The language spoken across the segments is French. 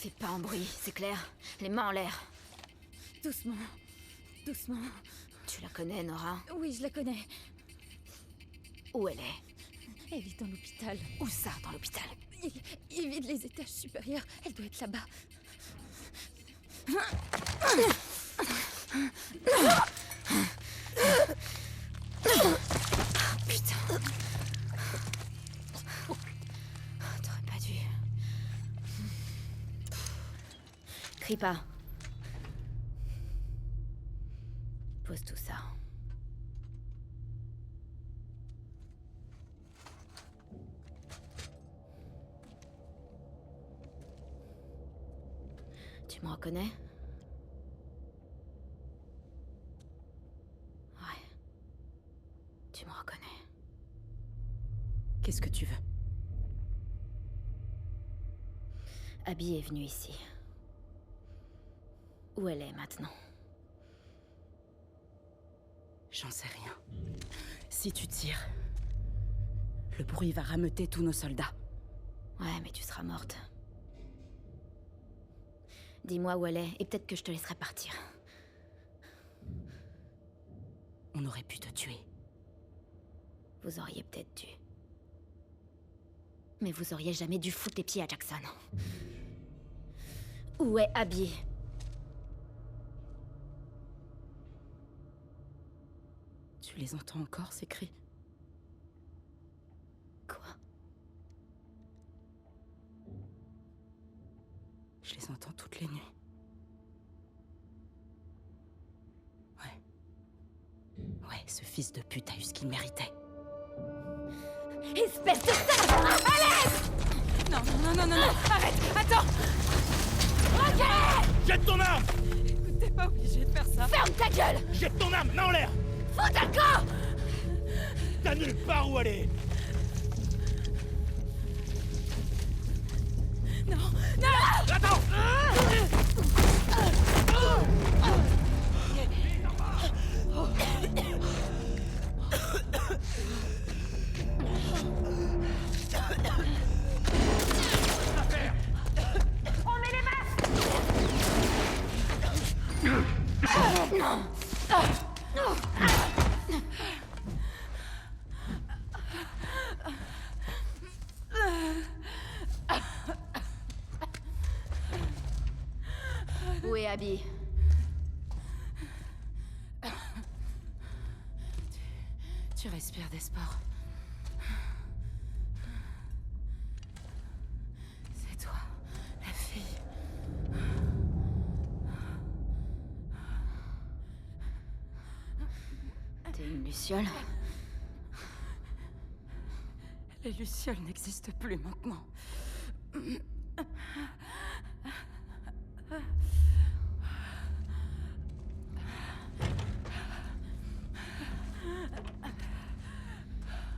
Fais pas un bruit, c'est clair. Les mains en l'air. Doucement. Doucement. Tu la connais, Nora? Oui, je la connais. Où elle est? Elle est dans l'hôpital. Où ça, dans l'hôpital? Il vide les étages supérieurs. Elle doit être là-bas. Putain. T'aurais pas dû. Crie pas. Pose tout ça. Tu me reconnais? Ouais. Tu me reconnais. Qu'est-ce que tu veux? Abby est venue ici. Où elle est maintenant? J'en sais rien. Si tu tires, le bruit va rameuter tous nos soldats. Ouais, mais tu seras morte. Dis-moi où elle est, et peut-être que je te laisserai partir. On aurait pu te tuer. Vous auriez peut-être dû. Mais vous auriez jamais dû foutre les pieds à Jackson. Où est Abby? Tu les entends encore, ces cris? Quoi? Je les entends toutes les nuits. Ouais, ce fils de pute a eu ce qu'il méritait. Espèce de sale! Alex! Non, non, non, non, non! Arrête! Attends! Ok! Jette ton arme! Écoute, t'es pas obligé de faire ça. Ferme ta gueule! Jette ton arme, main en l'air! Fous ta camp! T'as nulle part où aller! Non! Non! Attends! On met les masques! Où est Abby? Tu respires d'espoir. C'est toi, la fille. T'es une luciole? Les lucioles n'existent plus maintenant.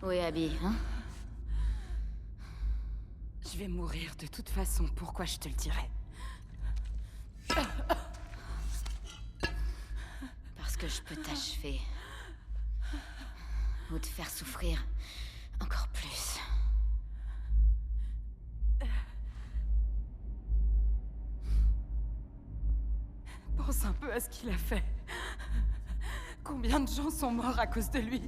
Où est Abby, hein? Je vais mourir de toute façon, pourquoi je te le dirais? Parce que je peux t'achever. Ou te faire souffrir encore plus. Pense un peu à ce qu'il a fait. Combien de gens sont morts à cause de lui?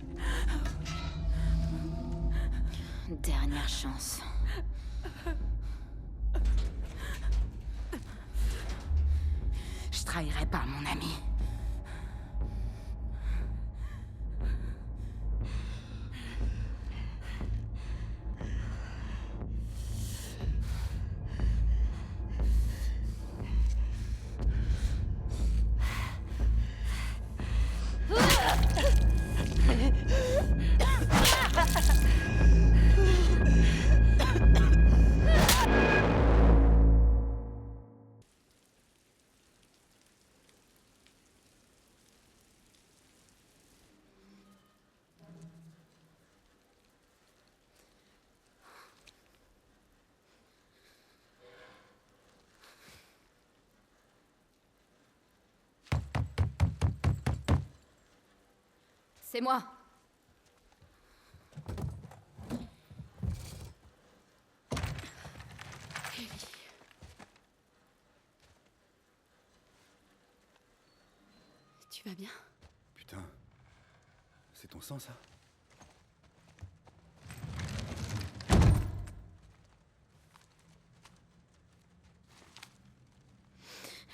Dernière chance. Je trahirai pas mon ami. C'est moi. Tu vas bien? Putain. C'est ton sang, ça?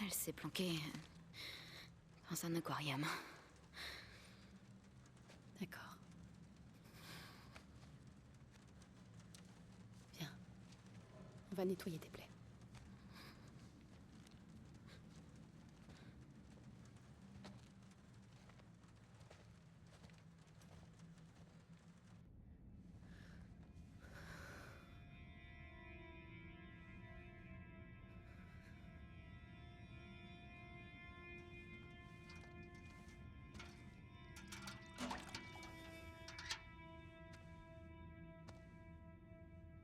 Elle s'est planquée dans un aquarium. D'accord. Viens. On va nettoyer tes plaies.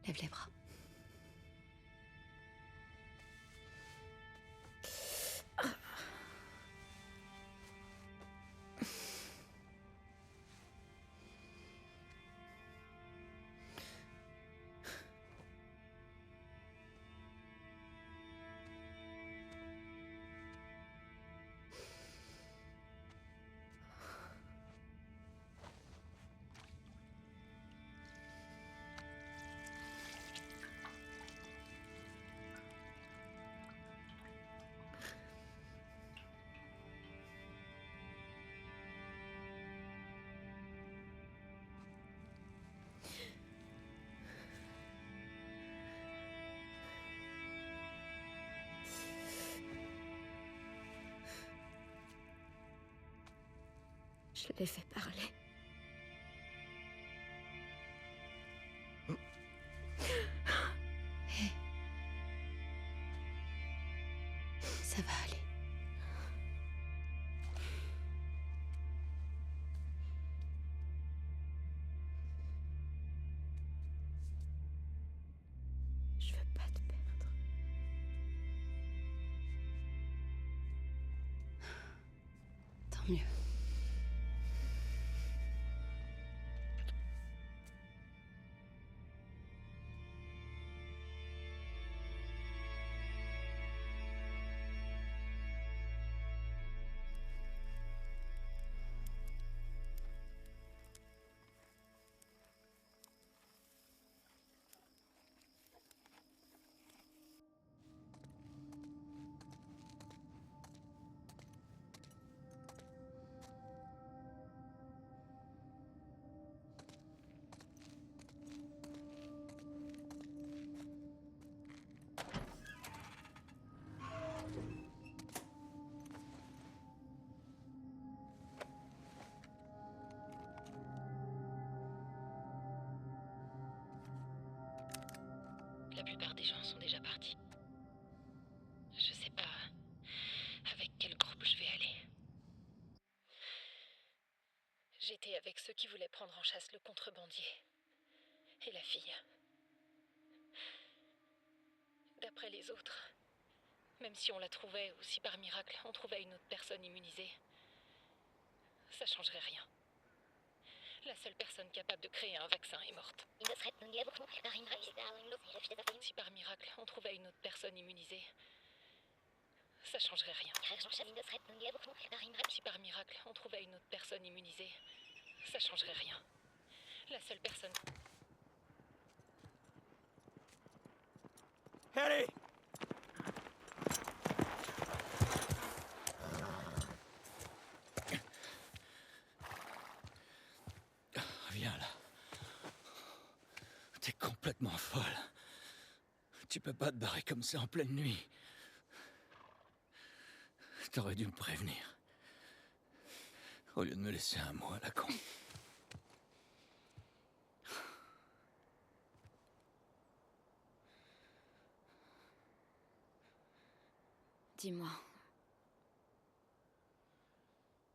Lève les bras. Je l'ai fait parler. Hé. Ça va aller. Je veux pas te perdre. Tant mieux. La plupart des gens sont déjà partis. Je sais pas avec quel groupe je vais aller. J'étais avec ceux qui voulaient prendre en chasse le contrebandier. Et la fille. D'après les autres, même si on la trouvait ou si par miracle on trouvait une autre personne immunisée, ça changerait rien. La seule personne capable de créer un vaccin est morte. Si par miracle on trouvait une autre personne immunisée, ça changerait rien. Si par miracle on trouvait une autre personne immunisée, ça changerait rien. La seule personne... Allez! Viens là. T'es complètement folle. Tu peux pas te barrer comme ça en pleine nuit. T'aurais dû me prévenir. Au lieu de me laisser un mot à la con. Dis-moi.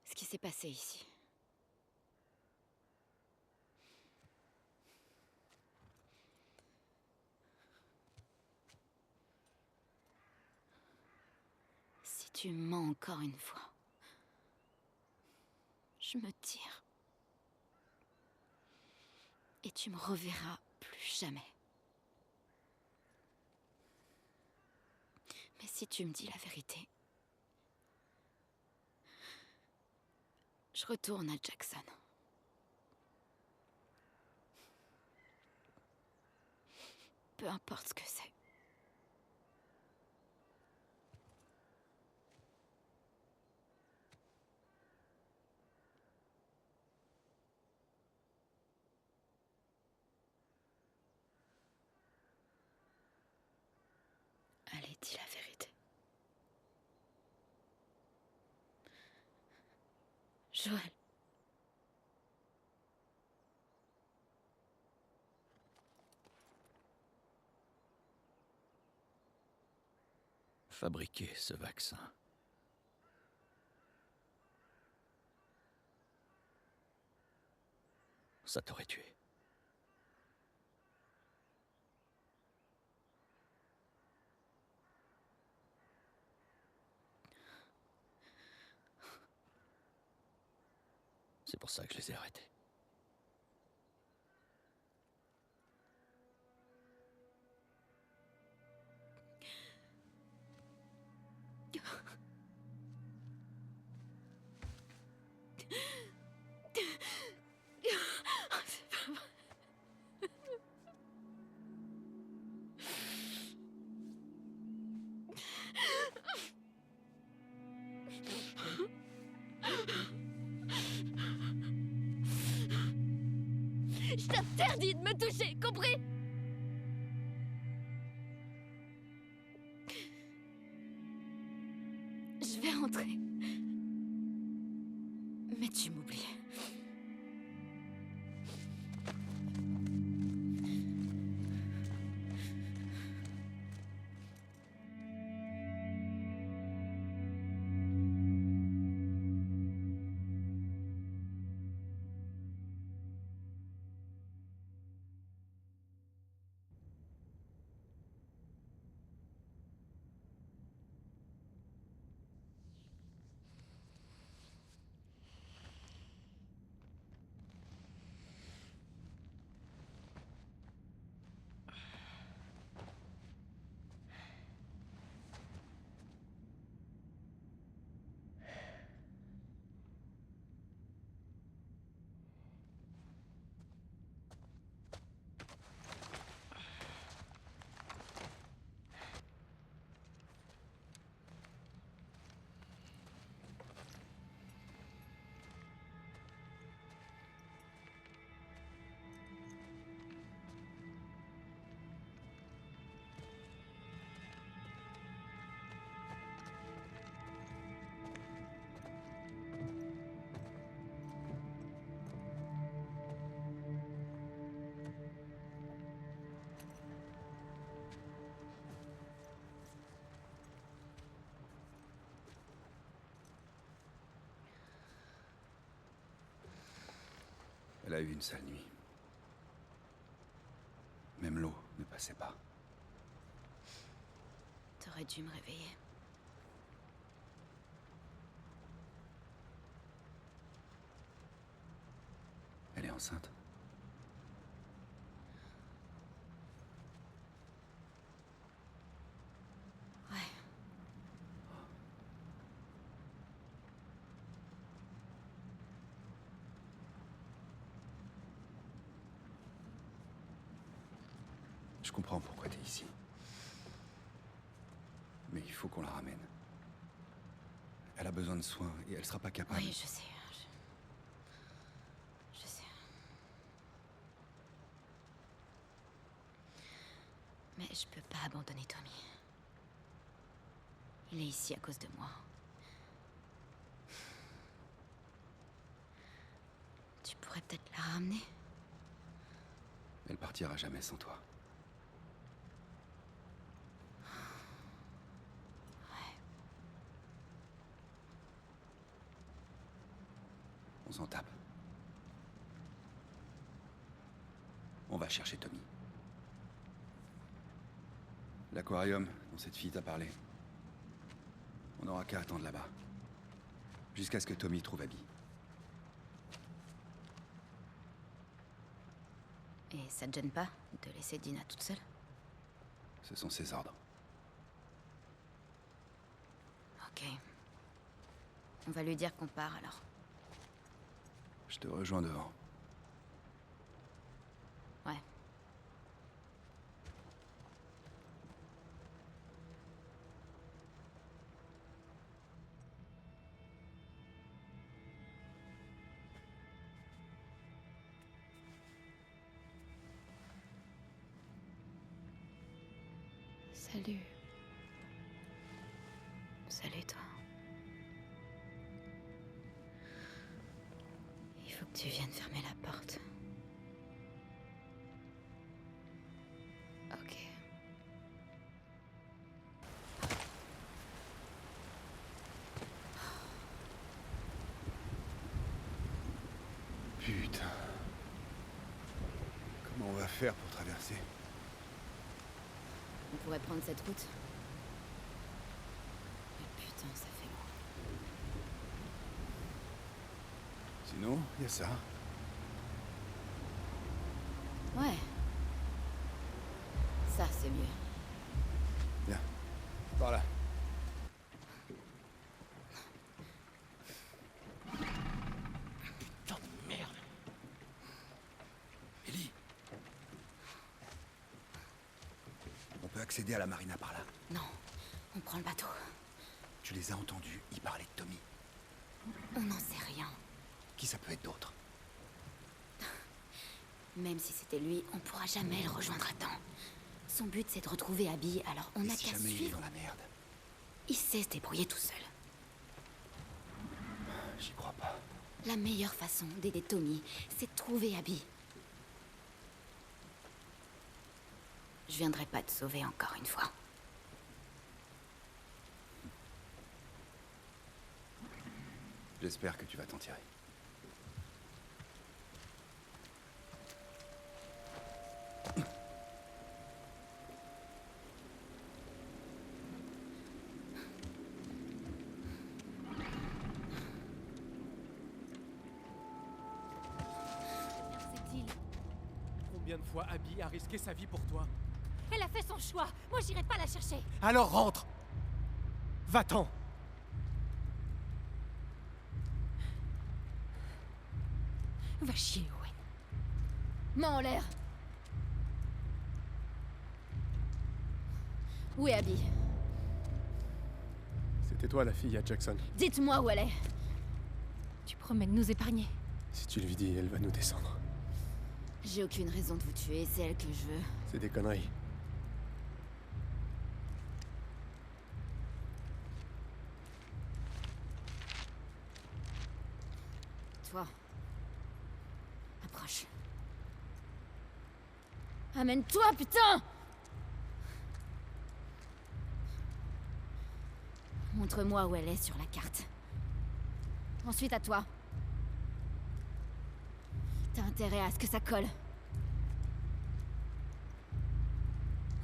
Ce qui s'est passé ici. Si tu mens encore une fois, je me tire. Et tu me reverras plus jamais. Mais si tu me dis la vérité, Je retourne à Jackson. Peu importe ce que c'est. Allez, dis la vérité. Joël. Fabriquer ce vaccin. Ça t'aurait tué. C'est pour ça que je les ai arrêtés. Je t'interdis de me toucher, compris? Je vais rentrer. Mais tu m'oublies. Elle a eu une sale nuit. Même l'eau ne passait pas. T'aurais dû me réveiller. Elle est enceinte. Ouais. Je comprends pourquoi t'es ici. Mais il faut qu'on la ramène. Elle a besoin de soins et elle sera pas capable. Oui, je sais. Je sais. Mais je peux pas abandonner Tommy. Il est ici à cause de moi. Tu pourrais peut-être la ramener? Elle partira jamais sans toi. On s'en tape. On va chercher Tommy. L'aquarium dont cette fille t'a parlé. On n'aura qu'à attendre là-bas. Jusqu'à ce que Tommy trouve Abby. Et ça te gêne pas de laisser Dina toute seule? Ce sont ses ordres. Ok. On va lui dire qu'on part alors. Je te rejoins devant. Ouais. Salut. Salut toi. Il faut que tu viennes fermer la porte. Ok. Putain. Comment on va faire pour traverser? On pourrait prendre cette route. Mais putain, ça fait loin. Sinon, il y a ça. Ouais. Ça, c'est mieux. Viens. Par là. Putain de merde. Ellie. On peut accéder à la marina par là. Non, on prend le bateau. Tu les as entendus, ils parlaient de Tommy. On n'en sait rien. Qui ça peut être d'autre? Même si c'était lui, on pourra jamais le rejoindre à temps. Son but, c'est de retrouver Abby, alors on Et n'a si qu'à jamais il est suivre. dans la merde? Il sait se débrouiller tout seul. J'y crois pas. La meilleure façon d'aider Tommy, c'est de trouver Abby. Je viendrai pas te sauver encore une fois. J'espère que tu vas t'en tirer. Cette île. Combien de fois Abby a risqué sa vie pour toi? Elle a fait son choix. Moi, j'irai pas la chercher. Alors rentre! Va-t'en! Va chier, Owen. Main en l'air. Où est Abby? C'était toi la fille à Jackson. Dites-moi où elle est. Tu promets de nous épargner? Si tu lui dis, elle va nous descendre. J'ai aucune raison de vous tuer, c'est elle que je veux. C'est des conneries. Toi. Approche. Amène-toi, putain! Montre-moi où elle est sur la carte. Ensuite à toi. T'as intérêt à ce que ça colle.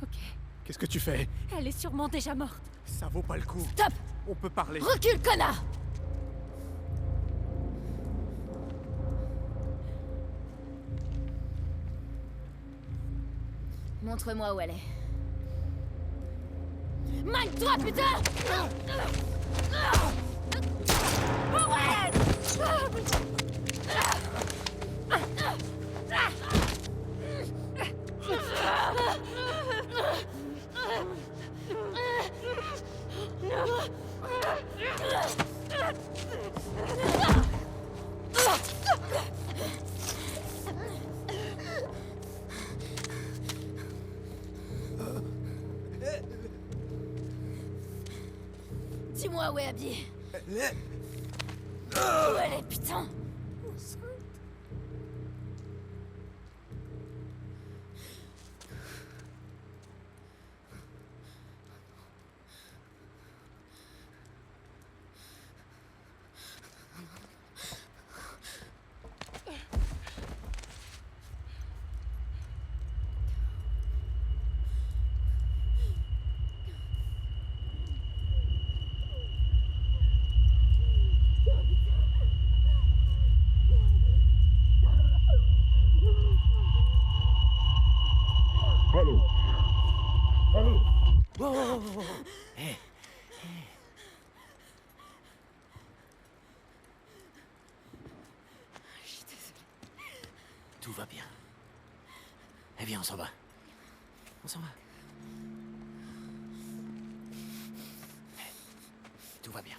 Ok. Qu'est-ce que tu fais? Elle est sûrement déjà morte. Ça vaut pas le coup. Stop! On peut parler. Recule, connard! Montre-moi où elle est. Mine-toi, putain! Owen! Dis-moi où est Abby. Où elle est, putain? Shit. Tout va bien. Eh bien, on s'en va. On s'en va. Tout va bien.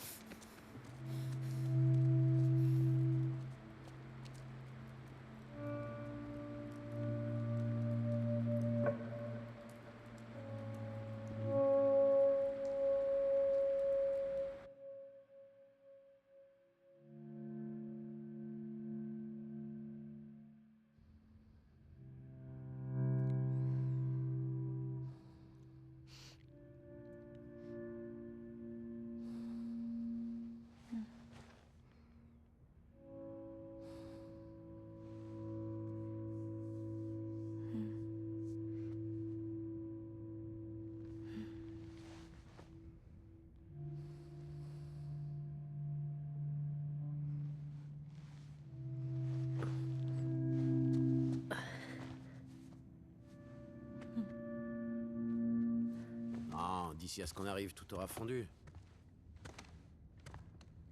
Non, d'ici à ce qu'on arrive, tout aura fondu.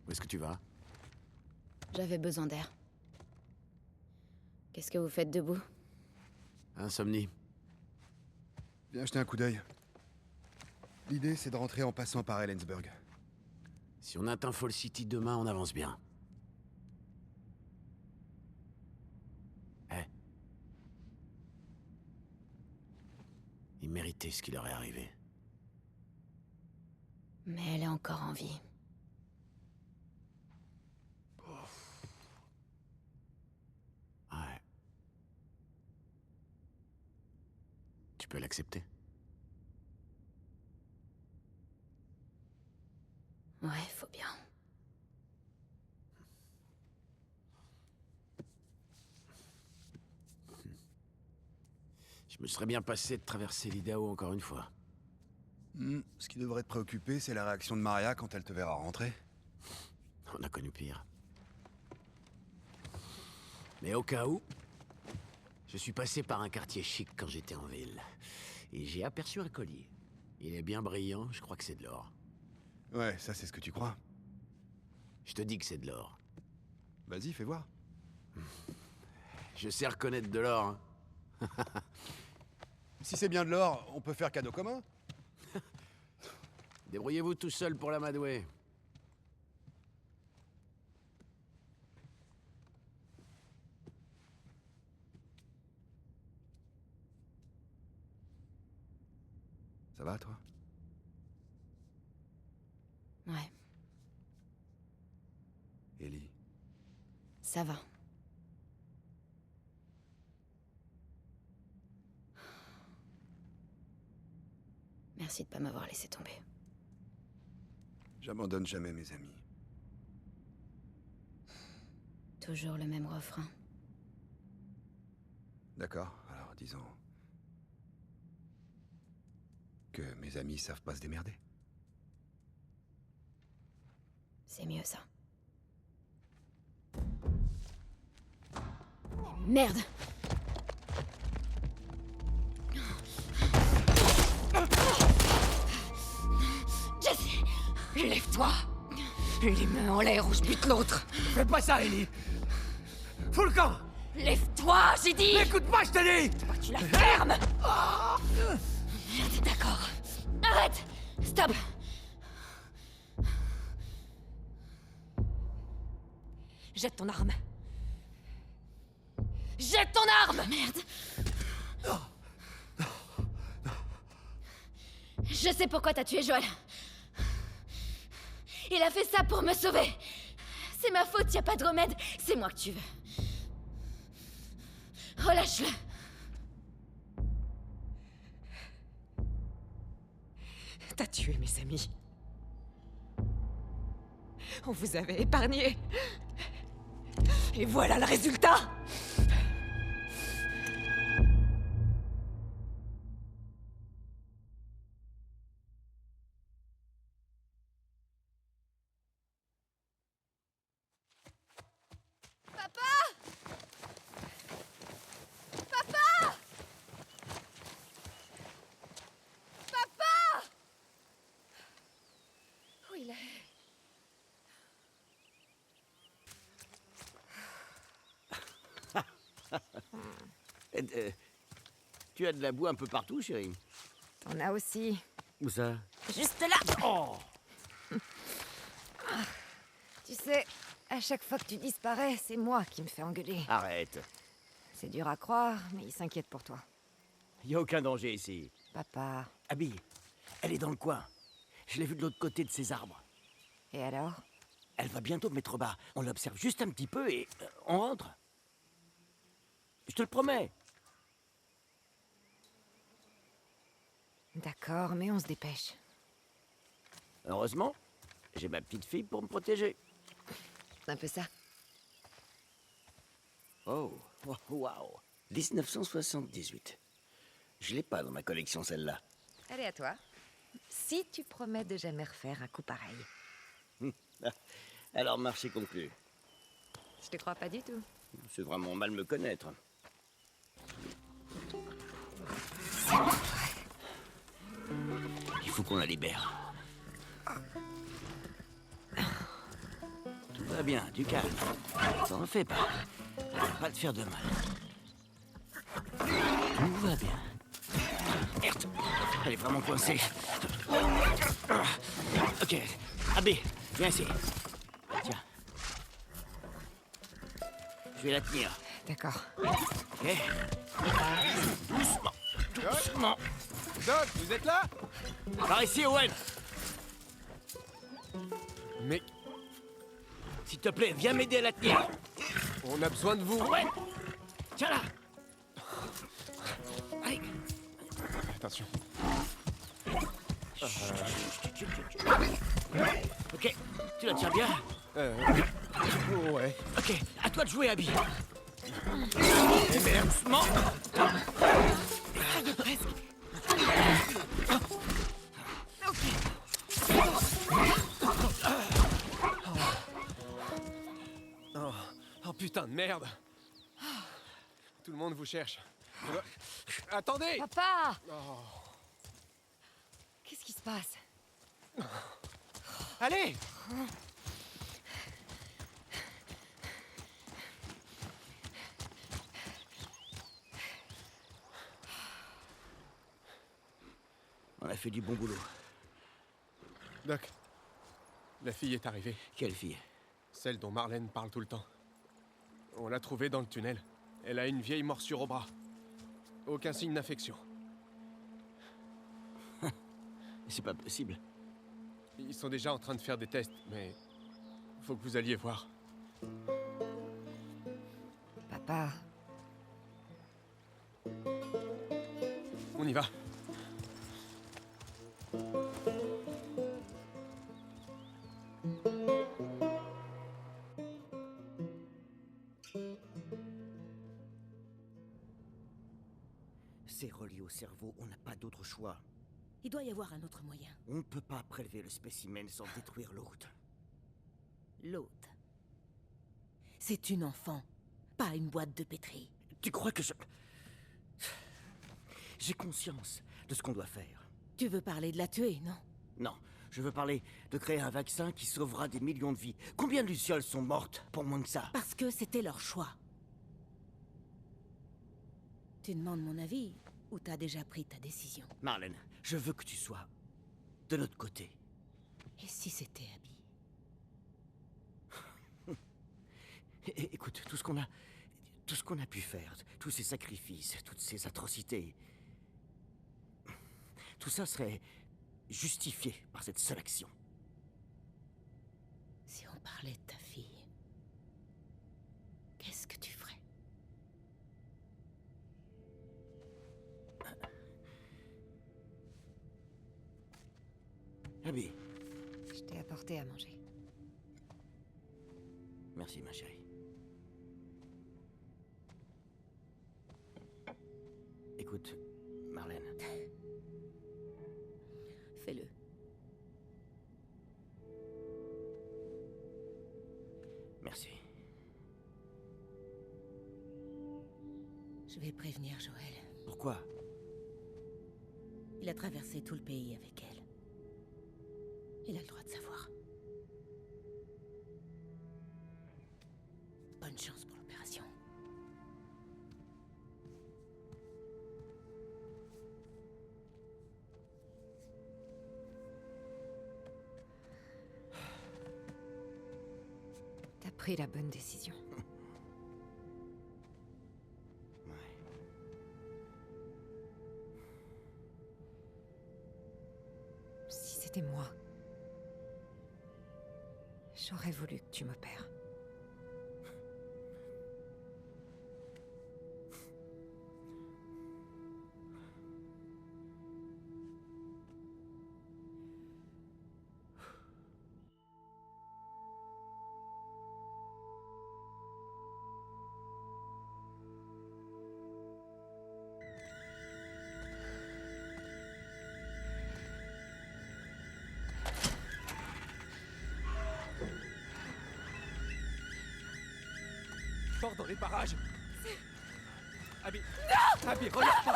Où est-ce que tu vas? J'avais besoin d'air. Qu'est-ce que vous faites debout? Insomnie. Viens jeter un coup d'œil. L'idée, c'est de rentrer en passant par Ellensburg. Si on atteint Fall City demain, on avance bien. Eh? Il méritait ce qui leur est arrivé. Mais elle est encore en vie. Ouais. Tu peux l'accepter? Ouais, faut bien. Je me serais bien passé de traverser l'Idaho encore une fois. Ce qui devrait te préoccuper, c'est la réaction de Maria quand elle te verra rentrer. On a connu pire. Mais au cas où, je suis passé par un quartier chic quand j'étais en ville. Et j'ai aperçu un collier. Il est bien brillant, je crois que c'est de l'or. Ouais, ça c'est ce que tu crois. Je te dis que c'est de l'or. Vas-y, fais voir. Je sais reconnaître de l'or, hein. Si c'est bien de l'or, on peut faire cadeau commun. Débrouillez-vous tout seul pour l'amadouer. Ça va, toi? Ouais, Ellie. ça va. Merci de pas m'avoir laissé tomber. J'abandonne jamais mes amis. Toujours le même refrain. D'accord, alors disons... que mes amis savent pas se démerder. C'est mieux ça. Merde! Jesse! Lève-toi! Les mains en l'air ou je bute l'autre! Fais pas ça, Ellie. Fous le camp. Lève-toi, j'ai dit! Écoute pas, je te dis. Tu la fermes! Merde, d'accord. Arrête! Stop! Jette ton arme. Jette ton arme! Merde! Je sais pourquoi t'as tué Joel. Il a fait ça pour me sauver. C'est ma faute, y a pas de remède. C'est moi que tu veux. Relâche-le. T'as tué mes amis. On vous avait épargné. Et voilà le résultat! Où il est? Tu as de la boue un peu partout, chérie. T'en as aussi. Où ça? Juste là. Oh! Tu sais, à chaque fois que tu disparais, c'est moi qui me fais engueuler. Arrête. C'est dur à croire, mais il s'inquiète pour toi. Y a aucun danger ici. Papa. Abby, elle est dans le coin. Je l'ai vue de l'autre côté de ces arbres. Et alors? Elle va bientôt me mettre bas. On l'observe juste un petit peu et on rentre. Je te le promets. D'accord, mais on se dépêche. Heureusement, j'ai ma petite fille pour me protéger. C'est un peu ça. Oh, waouh. 1978. Je l'ai pas dans ma collection, celle-là. Allez, à toi. Si tu promets de jamais refaire un coup pareil. Alors, marché conclu. Je te crois pas du tout. C'est vraiment mal me connaître. Il faut qu'on la libère. Tout va bien, du calme. T'en fais pas. Ça va pas te faire de mal. Tout va bien. Merde. Elle est vraiment coincée. Ok. Abby, viens ici. Tiens. Je vais la tenir. D'accord. Ok. Doucement. Doucement. Doc, vous êtes là? Par ici, Owen. Mais S'il te plaît, viens m'aider à la tenir. on a besoin de vous. Owen. Tiens là. Allez. Attention. Ok, tu la tiens bien? Ouais. Ok, à toi de jouer, Abby. Doucement. Oh putain de merde. Tout le monde vous cherche. Attendez! Papa! Qu'est-ce qui se passe? Allez! On a fait du bon boulot. Doc, la fille est arrivée. Quelle fille? Celle dont Marlène parle tout le temps. On l'a trouvée dans le tunnel. Elle a une vieille morsure au bras. Aucun signe d'infection. C'est pas possible. Ils sont déjà en train de faire des tests, mais faut que vous alliez voir. Papa. On y va. C'est relié au cerveau, on n'a pas d'autre choix. Il doit y avoir un autre moyen. On ne peut pas prélever le spécimen sans détruire l'autre. L'autre. C'est une enfant, pas une boîte de pétri. Tu crois que je... J'ai conscience de ce qu'on doit faire. Tu veux parler de la tuer, non? Non, je veux parler de créer un vaccin qui sauvera des millions de vies. Combien de lucioles sont mortes pour moins que ça? Parce que c'était leur choix. Tu demandes mon avis ou t'as déjà pris ta décision? Marlène, je veux que tu sois de notre côté. Et si c'était Abby? Écoute, tout ce qu'on a pu faire, tous ces sacrifices, toutes ces atrocités, tout ça serait justifié par cette seule action. Si on parlait de ta fille, qu'est-ce que tu ferais? Abby. Je t'ai apporté à manger. Merci, ma chérie. Écoute, Marlène. Fais-le. Merci. Je vais prévenir Joël. Pourquoi? Il a traversé tout le pays avec elle. Il a le droit de savoir. Bonne chance pour l'opération. pris la bonne décision. Si c'était moi, j'aurais voulu que tu m'opères. Fort dans les parages. Abby. Non. Abby, regarde pas.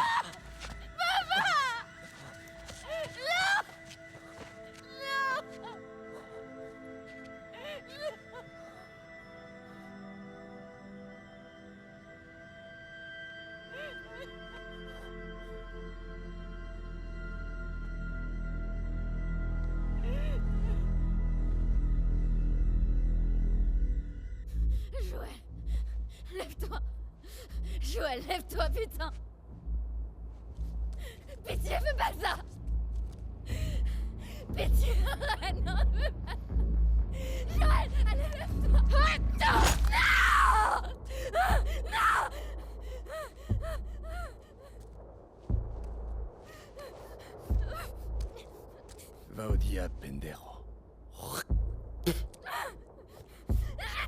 Joël, lève-toi. Joël, lève-toi, putain. Pitié, fais pas ça. Pitié, arrête, non, fais pas ça. Joël, allez, lève-toi. Ah, non, non, non. Va au dia, Pendero. Arrête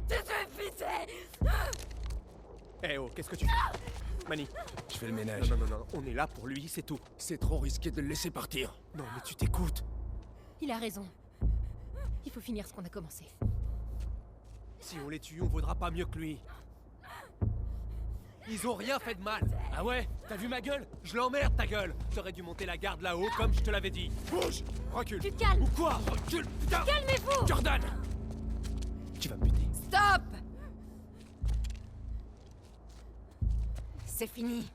de te pisser. Eh oh, qu'est-ce que tu fais? Manny. Je fais le ménage. Non, on est là pour lui, c'est tout. C'est trop risqué de le laisser partir. Non, mais tu t'écoutes. Il a raison. Il faut finir ce qu'on a commencé. Si on les tue, on vaudra pas mieux que lui. Ils ont rien fait de mal. Ah ouais? T'as vu ma gueule? Je l'emmerde, ta gueule. T'aurais dû monter la garde là-haut, comme je te l'avais dit. Bouge. Recule. Tu te calmes. Ou quoi? Recule, putain. Calmez-vous. Jordan. Tu vas me buter. Stop! C'est fini.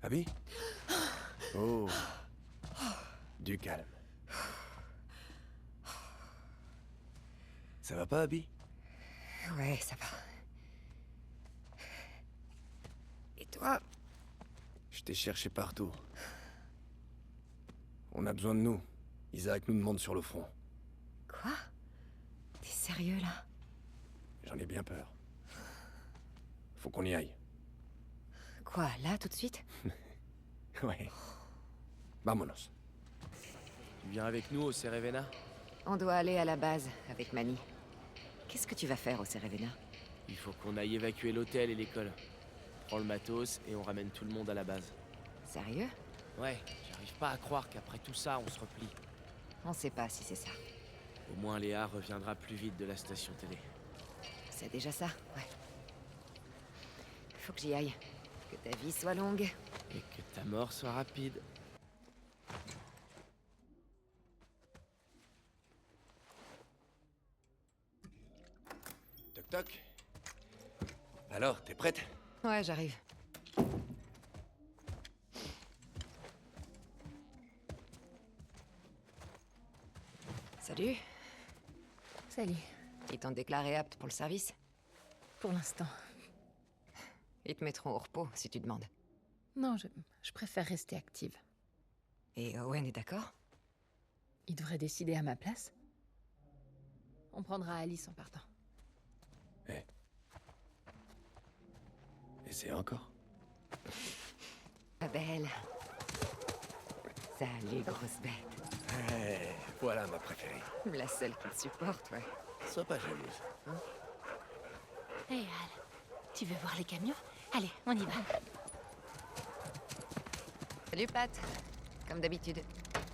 Abby? Oh. Du calme. Ça va pas, Abby? Ouais, ça va. Et toi? Je t'ai cherché partout. On a besoin de nous. Isaac nous demande sur le front. Quoi? T'es sérieux, là? J'en ai bien peur. Faut qu'on y aille. Quoi, là, tout de suite? Ouais. Vamonos. Tu viens avec nous au Cerevena? On doit aller à la base, avec Manny. Qu'est-ce que tu vas faire au Cerevena? Il faut qu'on aille évacuer l'hôtel et l'école. Prends le matos et on ramène tout le monde à la base. Sérieux? Ouais, j'arrive pas à croire qu'après tout ça, on se replie. On sait pas si c'est ça. Au moins Léa reviendra plus vite de la station télé. C'est déjà ça, ouais. Faut que j'y aille. Que ta vie soit longue. Et que ta mort soit rapide. Toc toc. Alors, t'es prête? Ouais, j'arrive. Salut. Salut. Ils t'ont déclaré apte pour le service? Pour l'instant. Ils te mettront au repos, si tu demandes. Non, je préfère rester active. Et Owen est d'accord? Il devrait décider à ma place. On prendra Alice en partant. Eh. Essaie encore. Pas belle. Salut, grosse bête. Eh, voilà ma préférée. La seule qui te supporte, ouais. Sois pas jalouse. Hé, Al, tu veux voir les camions? Allez, on y va. Salut, Pat. Comme d'habitude.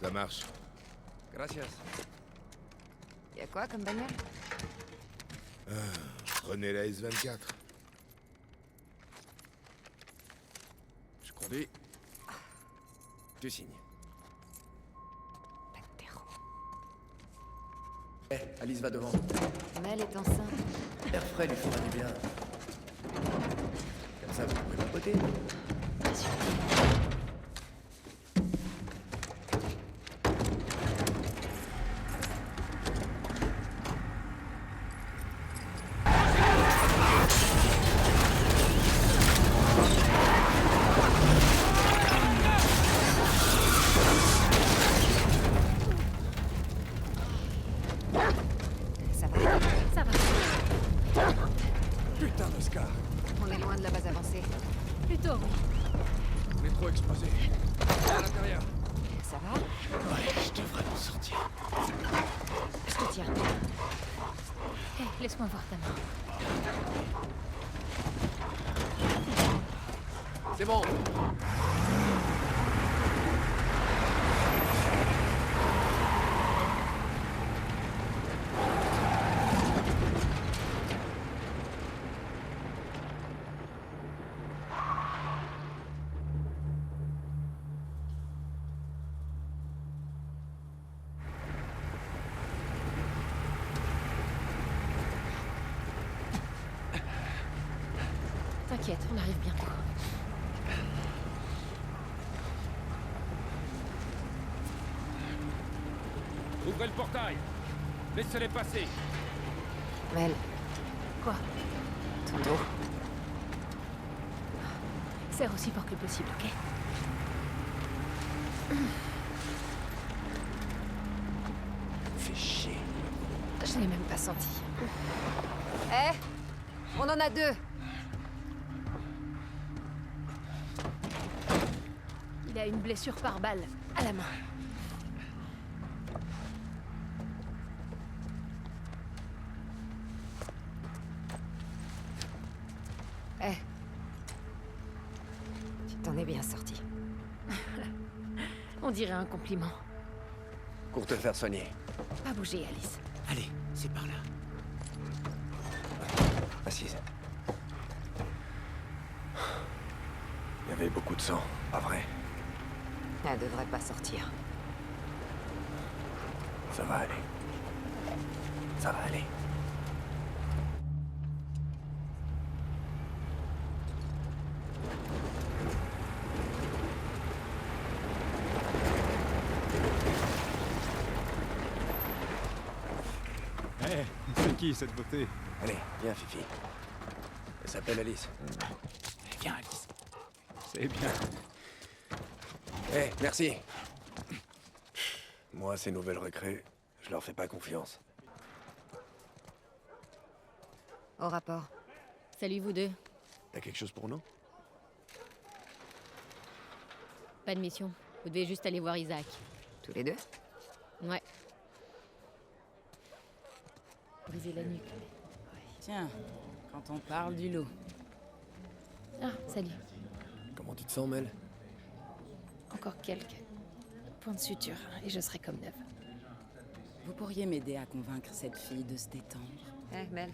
Ça marche. Gracias. Y'a quoi comme bagnole? Prenez la S24. Je conduis. Tu signes. Pendero. Alice va devant. Mel est enceinte. L'air frais lui fera du bien. Comme ça, vous pourrez papoter. Bien sûr. Putain de Scar. On est loin de la base avancée. Plutôt, oui. On est trop exposé. À l'intérieur. Ça va? Ouais, je devrais m'en sortir. Je te tiens. Hé, laisse-moi voir ta main. C'est bon. T'inquiète, on arrive bientôt. Ouvrez le portail. Laissez-les passer. Mel, Quoi? ton dos. Serre aussi fort que possible, ok? Fais chier. Je l'ai même pas senti. Eh, on en a deux. Il a une blessure par balle, à la main. Eh, tu t'en es bien sorti. On dirait un compliment. Pour te faire soigner. Pas bouger, Alice. Allez, c'est par là. Assise. Il y avait beaucoup de sang, pas vrai? Elle devrait pas sortir. Ça va aller. Ça va aller. Hé, c'est qui cette beauté? Allez, viens, Fifi. Elle s'appelle Alice. Viens, Alice. C'est bien. Eh, merci. Moi, ces nouvelles recrues, je leur fais pas confiance. Au rapport. Salut vous deux. T'as quelque chose pour nous? Pas de mission. Vous devez juste aller voir Isaac. Tous les deux? Ouais. Briser la nuque. Tiens, quand on parle du loup. Ah, salut. Comment tu te sens, Mel? Encore quelques points de suture et je serai comme neuve. Vous pourriez m'aider à convaincre cette fille de se détendre. Eh, Mel.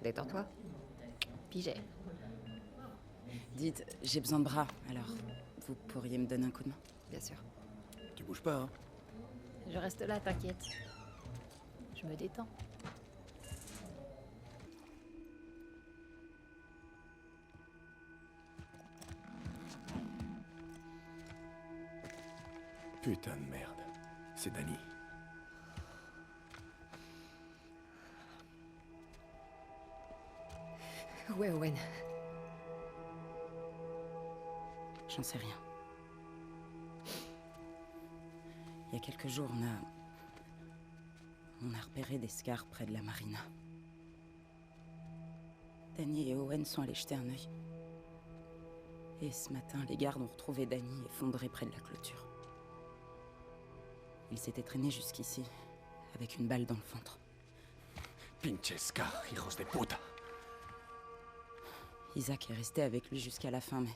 Détends-toi. Pigé. Dites, j'ai besoin de bras, alors vous pourriez me donner un coup de main? Bien sûr. Tu bouges pas, hein? Je reste là, t'inquiète. Je me détends. Putain de merde. C'est Danny. Où est Owen? J'en sais rien. Il y a quelques jours, on a repéré des scars près de la marina. Danny et Owen sont allés jeter un œil. Et ce matin, les gardes ont retrouvé Danny effondré près de la clôture. Il s'était traîné jusqu'ici, avec une balle dans le ventre. Pinche Scar, hijos de puta. Isaac est resté avec lui jusqu'à la fin, mais...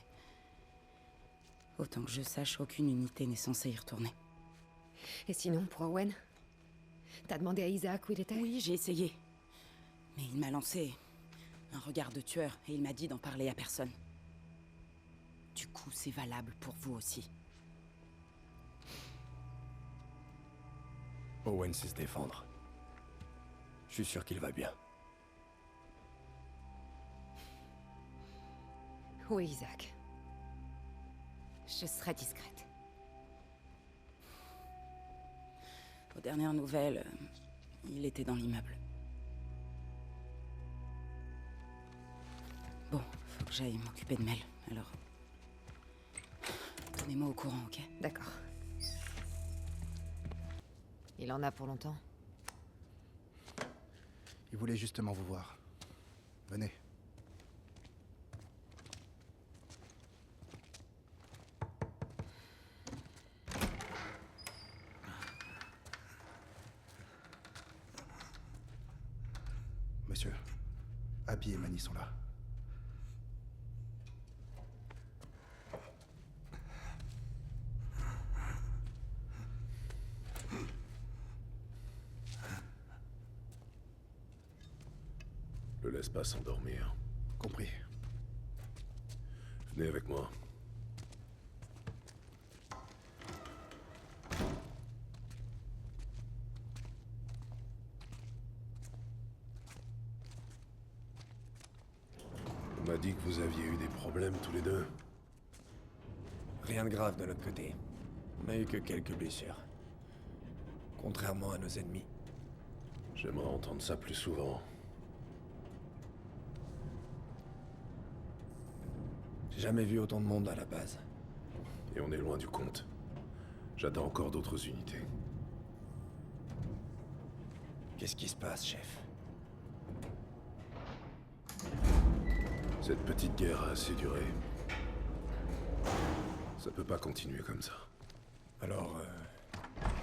autant que je sache, aucune unité n'est censée y retourner. Et sinon, pour Owen? T'as demandé à Isaac où il était? Oui, j'ai essayé. Mais il m'a lancé un regard de tueur et il m'a dit d'en parler à personne. Du coup, c'est valable pour vous aussi. Owen sait se défendre. Je suis sûr qu'il va bien. Oui, Isaac. Je serai discrète. Aux dernières nouvelles, il était dans l'immeuble. Bon, faut que j'aille m'occuper de Mel, alors... Tenez-moi au courant, ok? D'accord. Il en a pour longtemps? Il voulait justement vous voir. Venez. Monsieur, Abby et Manny sont là. Le laisse pas s'endormir. Compris. Venez avec moi. On m'a dit que vous aviez eu des problèmes tous les deux. Rien de grave de notre côté. On a eu que quelques blessures. Contrairement à nos ennemis. J'aimerais entendre ça plus souvent. J'ai jamais vu autant de monde à la base. Et on est loin du compte. J'attends encore d'autres unités. Qu'est-ce qui se passe, chef? Cette petite guerre a assez duré. Ça peut pas continuer comme ça. Alors,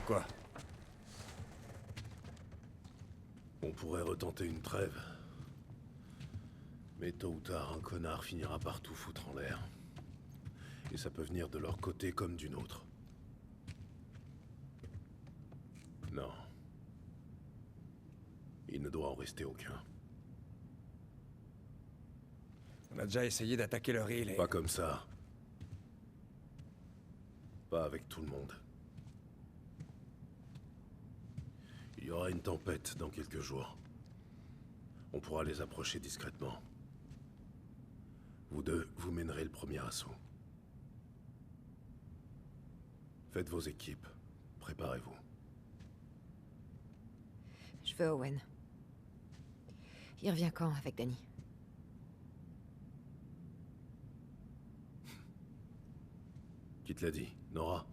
quoi? On pourrait retenter une trêve. Mais tôt ou tard, un connard finira par tout foutre en l'air. Et ça peut venir de leur côté comme d'une autre. Non. Il ne doit en rester aucun. On a déjà essayé d'attaquer leur île et... Pas comme ça. Pas avec tout le monde. Il y aura une tempête dans quelques jours. On pourra les approcher discrètement. Vous deux, vous mènerez le premier assaut. Faites vos équipes. Préparez-vous. Je veux Owen. Il revient quand avec Danny? Qui te l'a dit, Nora?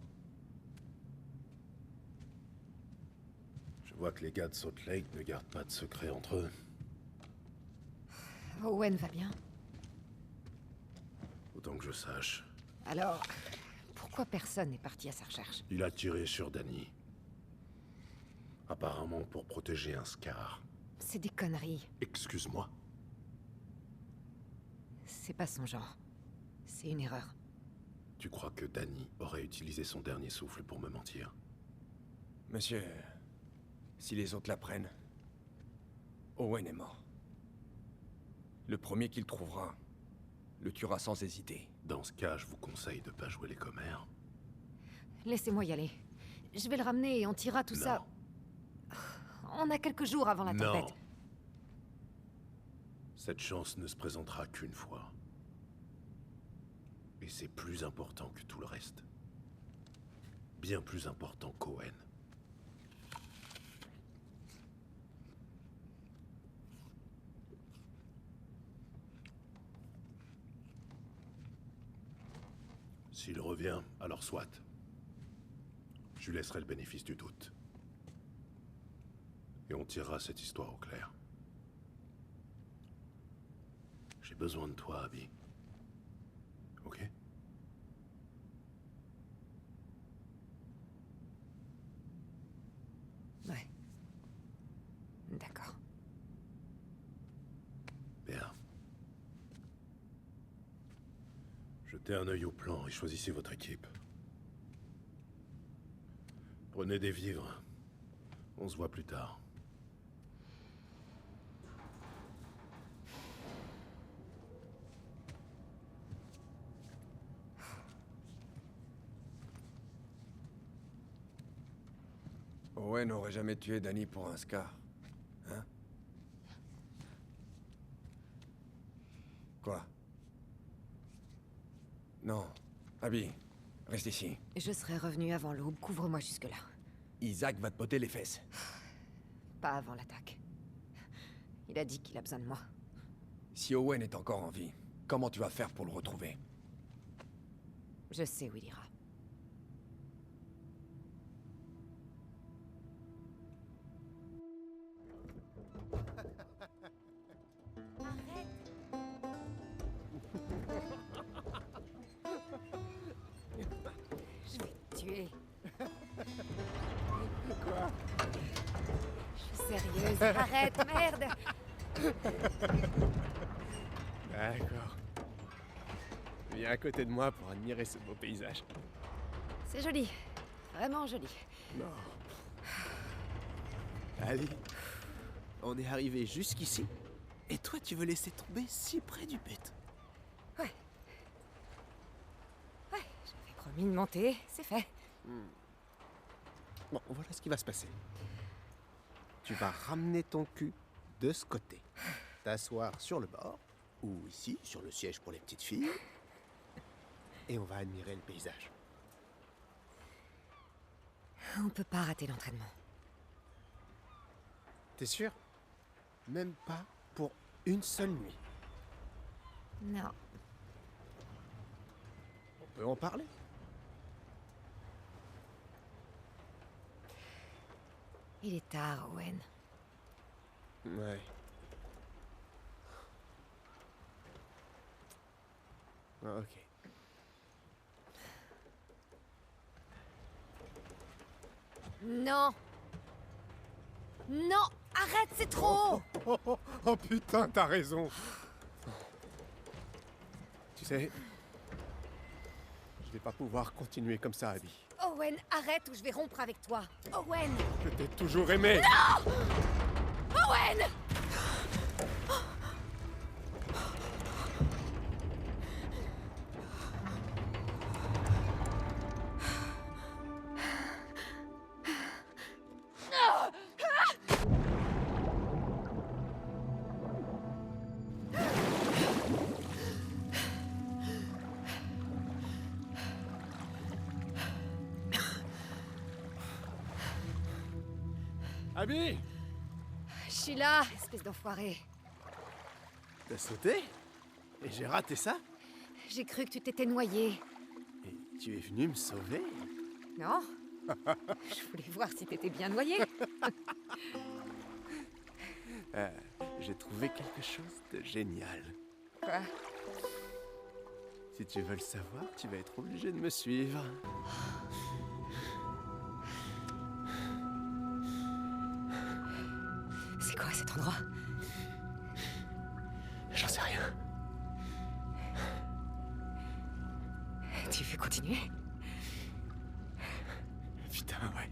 Je vois que les gars de Salt Lake ne gardent pas de secret entre eux. Owen va bien. Autant que je sache. Alors, pourquoi personne n'est parti à sa recherche? Il a tiré sur Danny. Apparemment pour protéger un Scar. C'est des conneries. Excuse-moi. C'est pas son genre. C'est une erreur. Tu crois que Danny aurait utilisé son dernier souffle pour me mentir? Monsieur, si les autres l'apprennent, Owen est mort. Le premier qu'il trouvera le tuera sans hésiter. Dans ce cas, je vous conseille de pas jouer les commères. Laissez-moi y aller. Je vais le ramener et on tirera tout ça. On a quelques jours avant la tempête. Non. Cette chance ne se présentera qu'une fois. Et c'est plus important que tout le reste. Bien plus important qu'Owen. S'il revient, alors soit. Je lui laisserai le bénéfice du doute. Et on tirera cette histoire au clair. J'ai besoin de toi, Abby. Ok? Ouais. D'accord. Bien. Jetez un œil au plan et choisissez votre équipe. Prenez des vivres. On se voit plus tard. Owen n'aurait jamais tué Danny pour un scar. Hein? Quoi? Non. Abby, reste ici. Je serai revenu avant l'aube. Couvre-moi jusque-là. Isaac va te botter les fesses. Pas avant l'attaque. Il a dit qu'il a besoin de moi. Si Owen est encore en vie, comment tu vas faire pour le retrouver? Je sais où il ira. Je vais te tuer. Quoi? Je suis sérieuse. Arrête, merde! D'accord. Viens à côté de moi pour admirer ce beau paysage. C'est joli. Vraiment joli. Non. Allez. On est arrivé jusqu'ici. Et toi, tu veux laisser tomber si près du but. Ouais. Ouais, j'avais promis de monter. C'est fait. Bon, voilà ce qui va se passer. Tu vas ramener ton cul de ce côté. T'asseoir sur le bord, ou ici, sur le siège pour les petites filles. Et on va admirer le paysage. On peut pas rater l'entraînement. T'es sûr? Même pas pour une seule nuit. Non. On peut en parler. Il est tard, Owen. Ouais. Ok. Non. Non. Arrête, c'est trop. Oh putain, t'as raison. Tu sais, je vais pas pouvoir continuer comme ça, Abby. Owen, arrête ou je vais rompre avec toi. Owen. Je t'ai toujours aimé. Non. Owen. Abby! Je suis là, espèce d'enfoiré. T'as sauté? Et j'ai raté ça? J'ai cru que tu t'étais noyé. Et tu es venu me sauver? Non? Je voulais voir si t'étais bien noyé. J'ai trouvé quelque chose de génial. Quoi? Si tu veux le savoir, tu vas être obligé de me suivre. C'est quoi cet endroit? J'en sais rien. Tu veux continuer? Putain, ouais.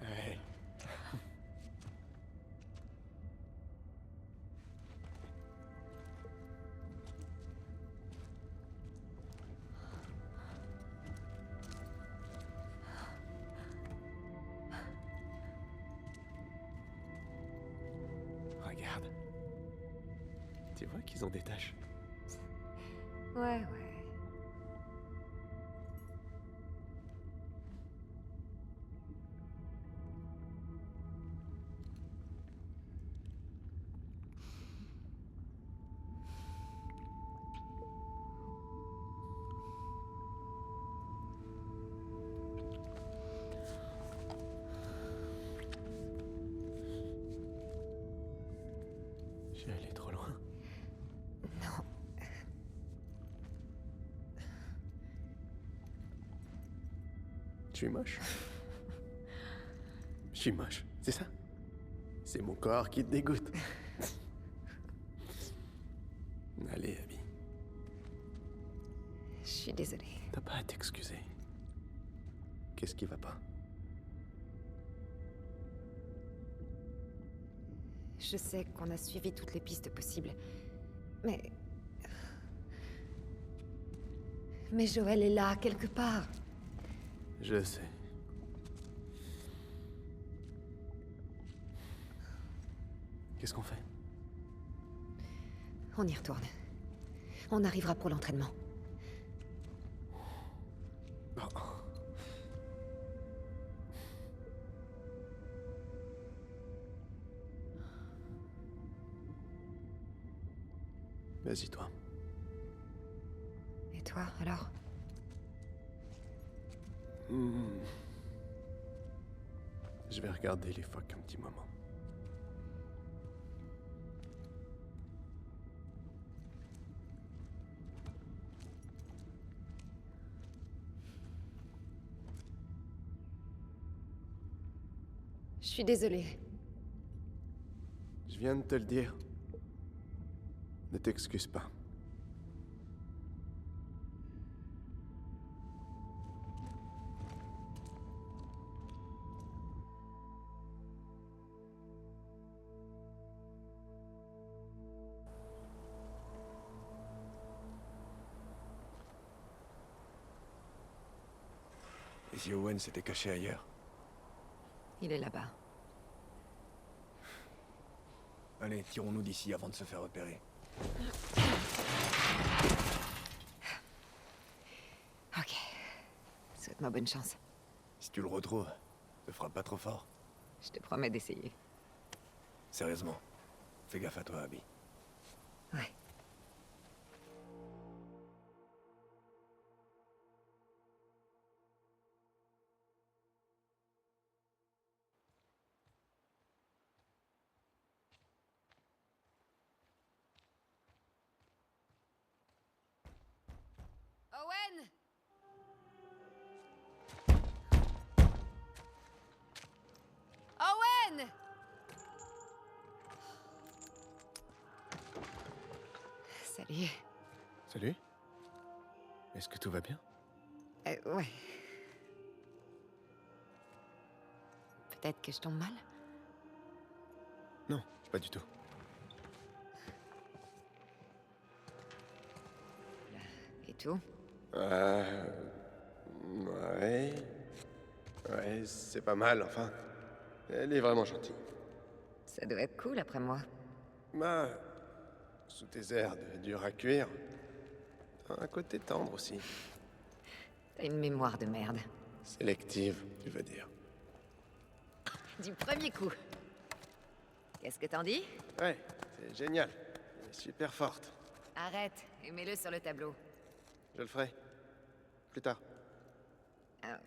Ouais. Regarde. Tu vois qu'ils ont des taches. Ouais. Je suis allé trop loin. Non. Je suis moche. Je suis moche, c'est ça? C'est mon corps qui te dégoûte. Allez, Abby. Je suis désolée. T'as pas à t'excuser. Qu'est-ce qui va pas? Je sais qu'on a suivi toutes les pistes possibles. Mais... Mais Joël est là, quelque part. Je sais. Qu'est-ce qu'on fait? On y retourne. On arrivera pour l'entraînement. Oh. Vas-y, toi. Et toi, alors? Je vais regarder les phoques un petit moment. Je suis désolée. Je viens de te le dire. Ne t'excuse pas. Et si Owen s'était caché ailleurs? Il est là-bas. Allez, tirons-nous d'ici avant de se faire repérer. Ok. Souhaite-moi bonne chance. Si tu le retrouves, ne frappe pas trop fort. Je te promets d'essayer. Sérieusement, fais gaffe à toi, Abby. Ouais. Owen! Owen! Salut. Salut. Est-ce que tout va bien? Ouais. Peut-être que je tombe mal? Non, pas du tout. Et tout? Ouais. Ouais, c'est pas mal, enfin. Elle est vraiment gentille. Ça doit être cool après moi. Bah, sous tes airs de dur à cuire, t'as un côté tendre aussi. T'as une mémoire de merde. Sélective, tu veux dire. Du premier coup. Qu'est-ce que t'en dis? Ouais, c'est génial. Elle est super forte. Arrête et mets-le sur le tableau. Je le ferai. Plus tard. T'as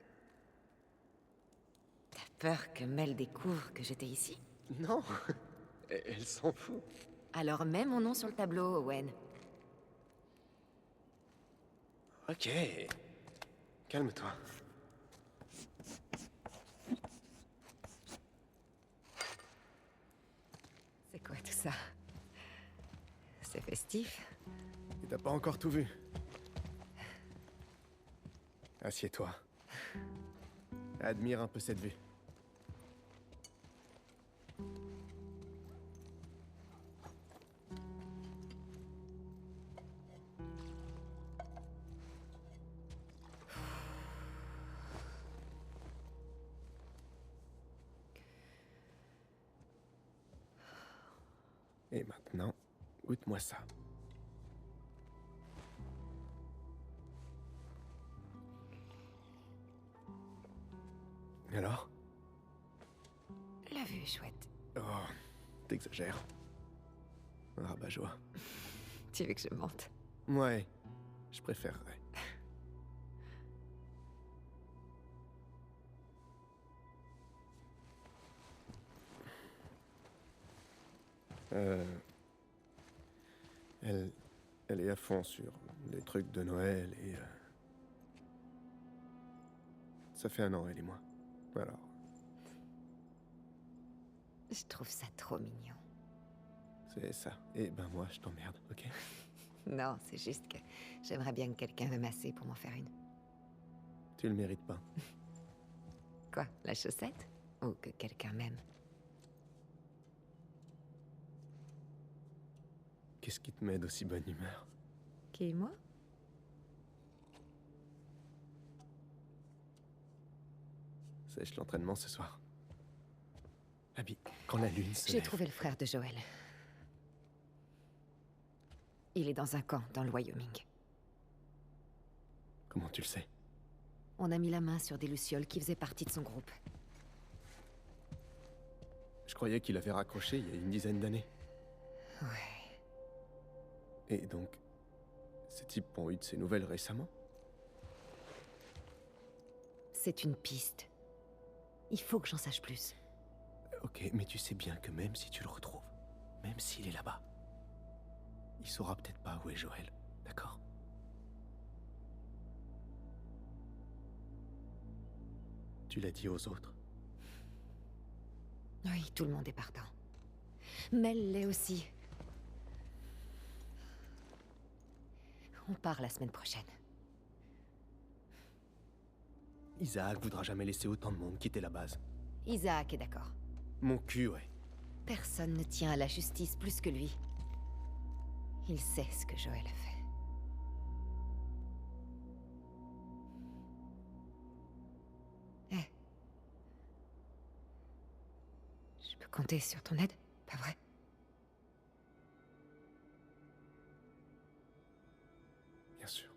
peur que Mel découvre que j'étais ici? Non. Elle s'en fout. Alors mets mon nom sur le tableau, Owen. Ok. Calme-toi. C'est quoi tout ça? C'est festif? Et t'as pas encore tout vu. Assieds-toi. Admire un peu cette vue. Et maintenant, goûte-moi ça. Alors? La vue est chouette. Oh, t'exagères. Rabat-joie. Tu veux que je mente? Ouais, je préférerais. Elle est à fond sur les trucs de Noël et... Ça fait 1 an, elle et moi. Alors... Je trouve ça trop mignon. C'est ça. Et ben moi, je t'emmerde, ok? Non, c'est juste que j'aimerais bien que quelqu'un me masse pour m'en faire une. Tu le mérites pas. Quoi, la chaussette? Ou que quelqu'un m'aime? Qu'est-ce qui te met d'aussi bonne humeur? Qui, moi? Sèche l'entraînement ce soir. Abby, quand la lune se J'ai lève... trouvé le frère de Joël. Il est dans un camp, dans le Wyoming. Comment tu le sais? On a mis la main sur des lucioles qui faisaient partie de son groupe. Je croyais qu'il avait raccroché il y a une dizaine d'années. Ouais. Et donc, ces types ont eu de ses nouvelles récemment? C'est une piste. Il faut que j'en sache plus. Ok, mais tu sais bien que même si tu le retrouves, même s'il est là-bas, il saura peut-être pas où est Joël, d'accord? Tu l'as dit aux autres? Oui, tout le monde est partant. Mel l'est aussi. On part la semaine prochaine. Isaac voudra jamais laisser autant de monde quitter la base. Isaac est d'accord. Mon cul, ouais. Personne ne tient à la justice plus que lui. Il sait ce que Joël a fait. Eh. Je peux compter sur ton aide, pas vrai? Bien sûr.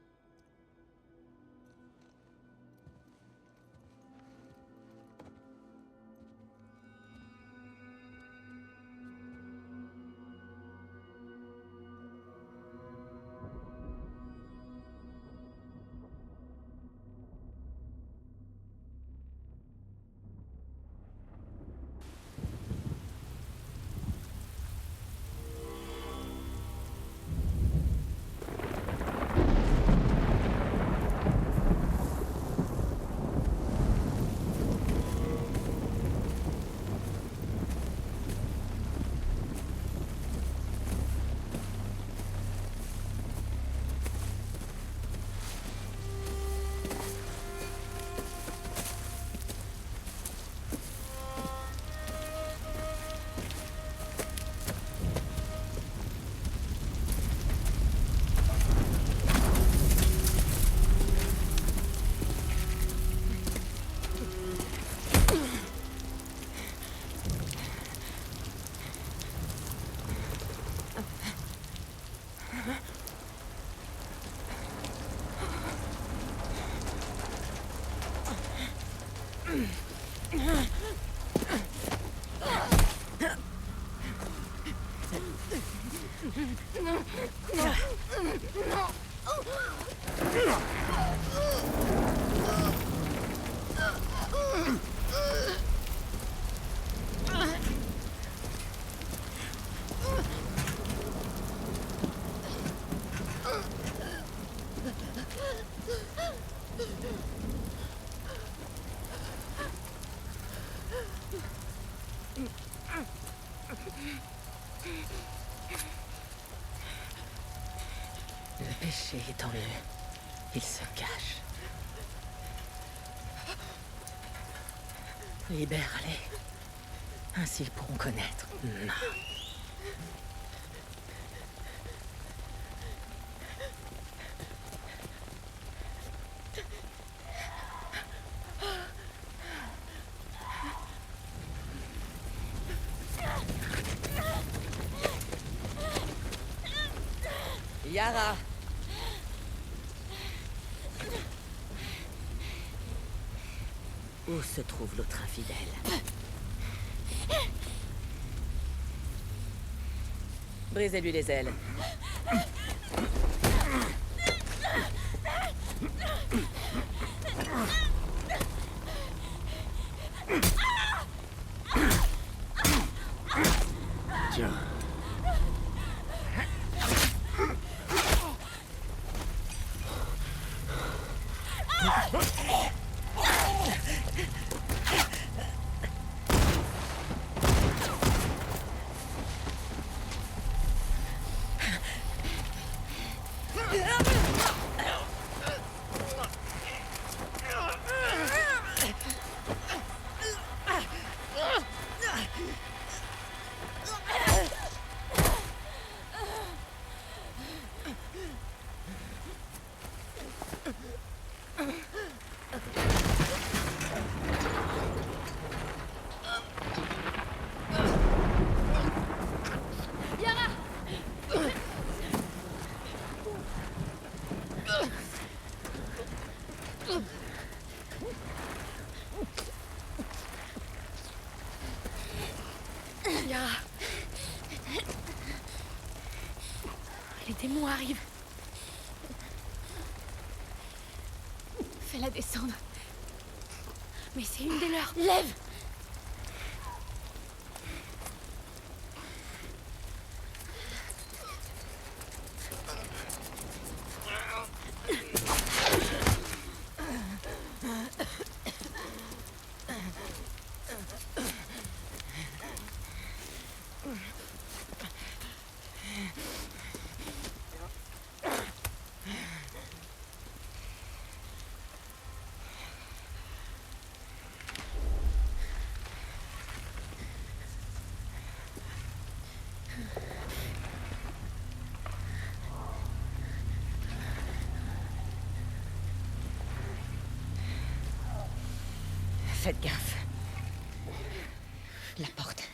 Le péché est en eux. Ils se cachent. Libère-les. Ainsi ils pourront connaître Ma. Yara! Où se trouve l'autre infidèle? Brisez-lui les ailes. Tiens. Yara. Les démons arrivent. Fais-la descendre. Mais c'est une des leurs. Lève! Faites gaffe. La porte.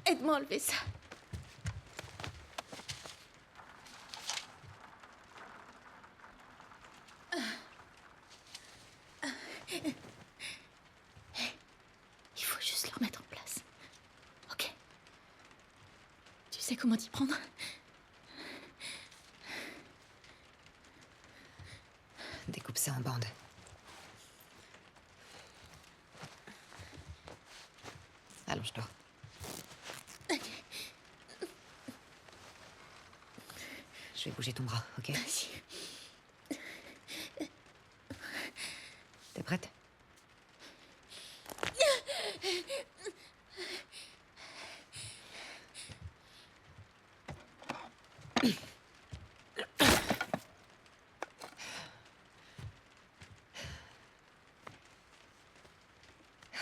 Aide-moi à enlever ça. Il faut juste le remettre en place. Ok. Tu sais comment t'y prendre? Découpe ça en bandes. Allonge-toi. Je vais bouger ton bras, ok? T'es prête?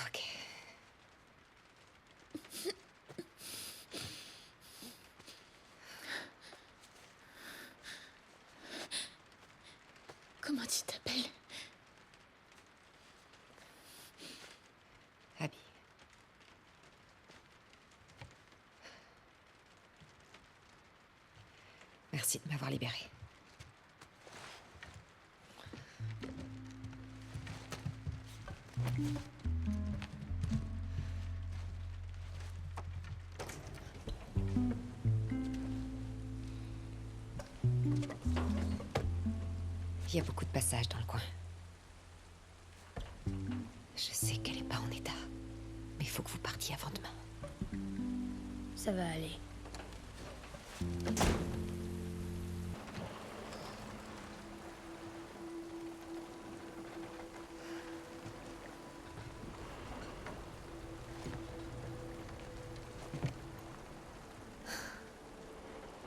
Ok. Comment tu t'appelles? Abby. Merci de m'avoir libérée. Il y a beaucoup de passages dans le coin. Je sais qu'elle est pas en état, mais il faut que vous partiez avant demain. Ça va aller.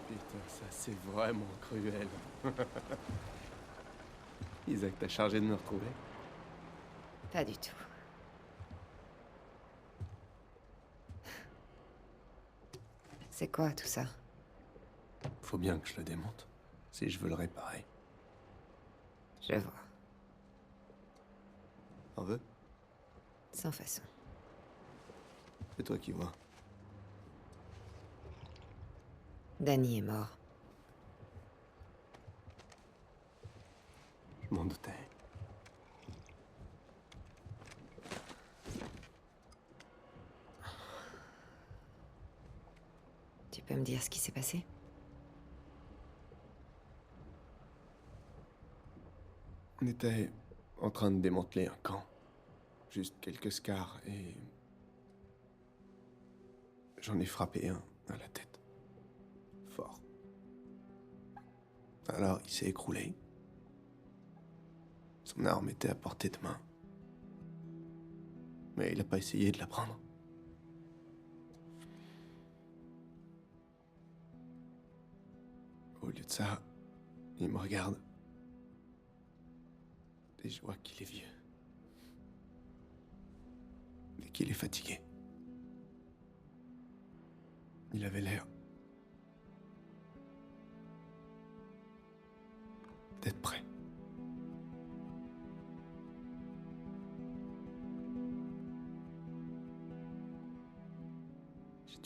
Putain, ça c'est vraiment cruel. Isaac t'a chargé de me retrouver? Pas du tout. C'est quoi tout ça? Faut bien que je le démonte, si je veux le réparer. Je vois. En veux? Sans façon. C'est toi qui vois. Danny est mort. Je m'en doutais. Tu peux me dire ce qui s'est passé? On était en train de démanteler un camp. Juste quelques scars et... J'en ai frappé un à la tête. Fort. Alors il s'est écroulé. Son arme était à portée de main. Mais il n'a pas essayé de la prendre. Au lieu de ça, il me regarde. Et je vois qu'il est vieux. Et qu'il est fatigué. Il avait l'air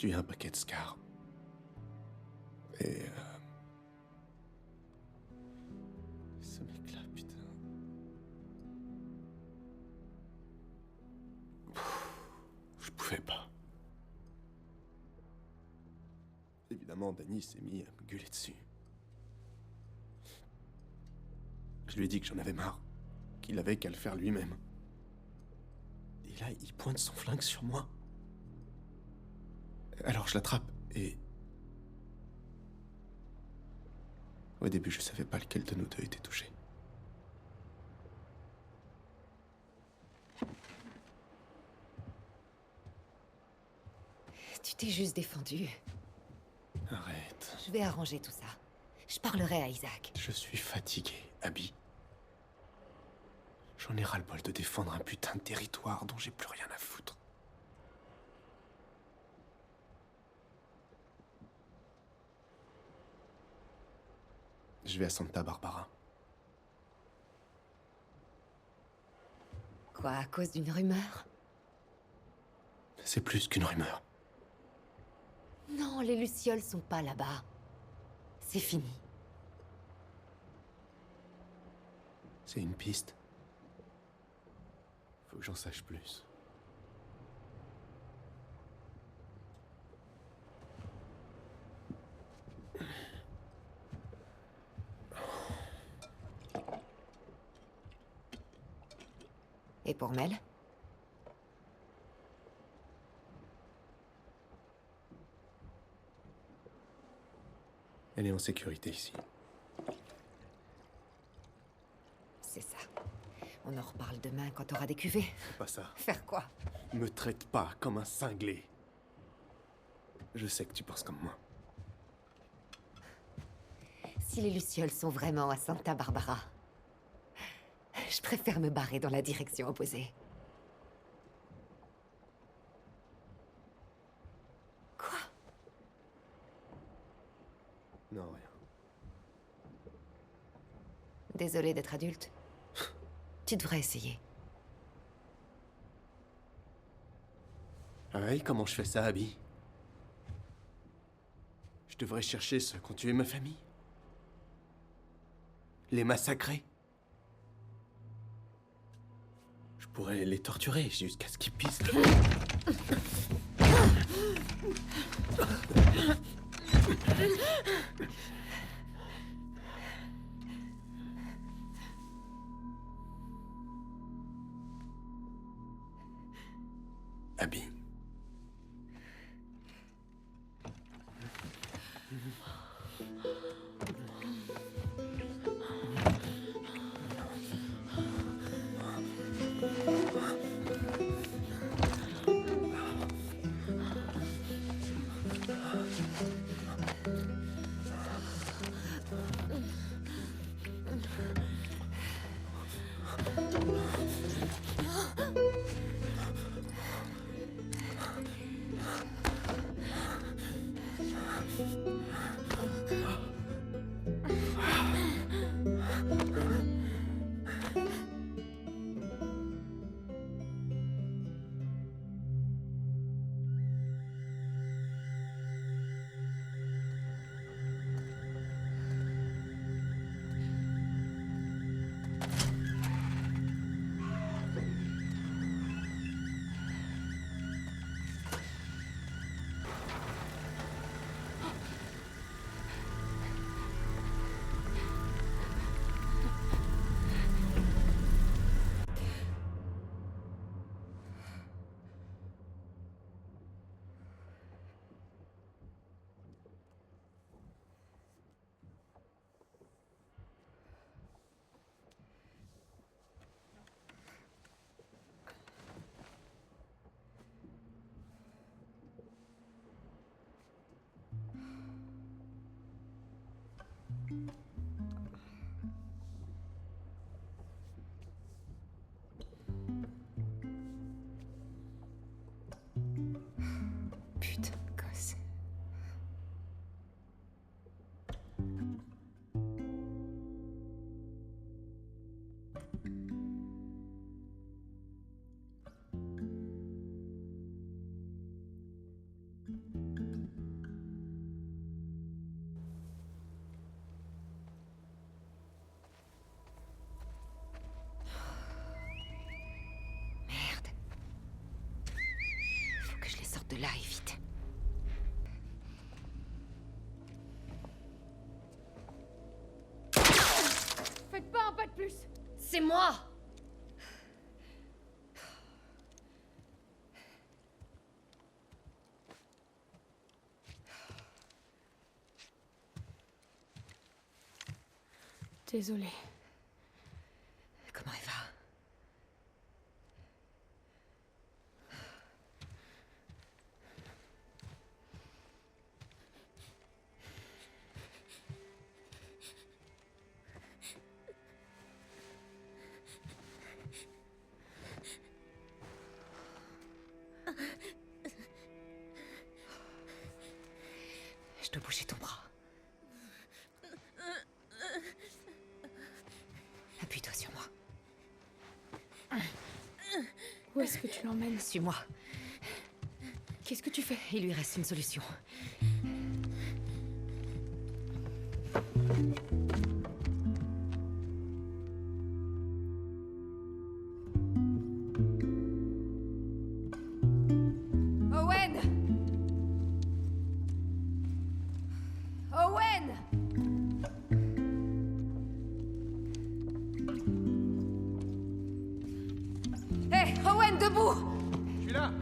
tué un paquet de scars. Et... ce mec-là, putain... Je pouvais pas. Évidemment, Danny s'est mis à me gueuler dessus. Je lui ai dit que j'en avais marre, qu'il avait qu'à le faire lui-même. Et là, il pointe son flingue sur moi. Alors je l'attrape et... Au début, je savais pas lequel de nous deux était touché. Tu t'es juste défendu. Arrête. Je vais arranger tout ça. Je parlerai à Isaac. Je suis fatigué, Abby. J'en ai ras-le-bol de défendre un putain de territoire dont j'ai plus rien à foutre. Je vais à Santa Barbara. Quoi, à cause d'une rumeur? C'est plus qu'une rumeur. Non, les Lucioles sont pas là-bas. C'est fini. C'est une piste. Faut que j'en sache plus. Et pour Mel? Elle est en sécurité ici. C'est ça. On en reparle demain quand t'auras des cuvées. C'est pas ça. Faire quoi? Me traite pas comme un cinglé. Je sais que tu penses comme moi. Si les Lucioles sont vraiment à Santa Barbara, je préfère me barrer dans la direction opposée. Quoi? Non, rien. Désolée d'être adulte. Tu devrais essayer. Ah ouais, comment je fais ça, Abby? Je devrais chercher ceux qui ont tué ma famille. Les massacrer. Je pourrais les torturer jusqu'à ce qu'ils pissent. Abby. Putain de gosse. là et vite. Faites pas un pas de plus. C'est moi! Désolée. Comment elle va? Je dois bouger ton bras. Appuie-toi sur moi. Où est-ce que tu l'emmènes? Suis-moi. Qu'est-ce que tu fais? Il lui reste une solution. Owen! Owen! Hé, Owen, debout! Je suis là.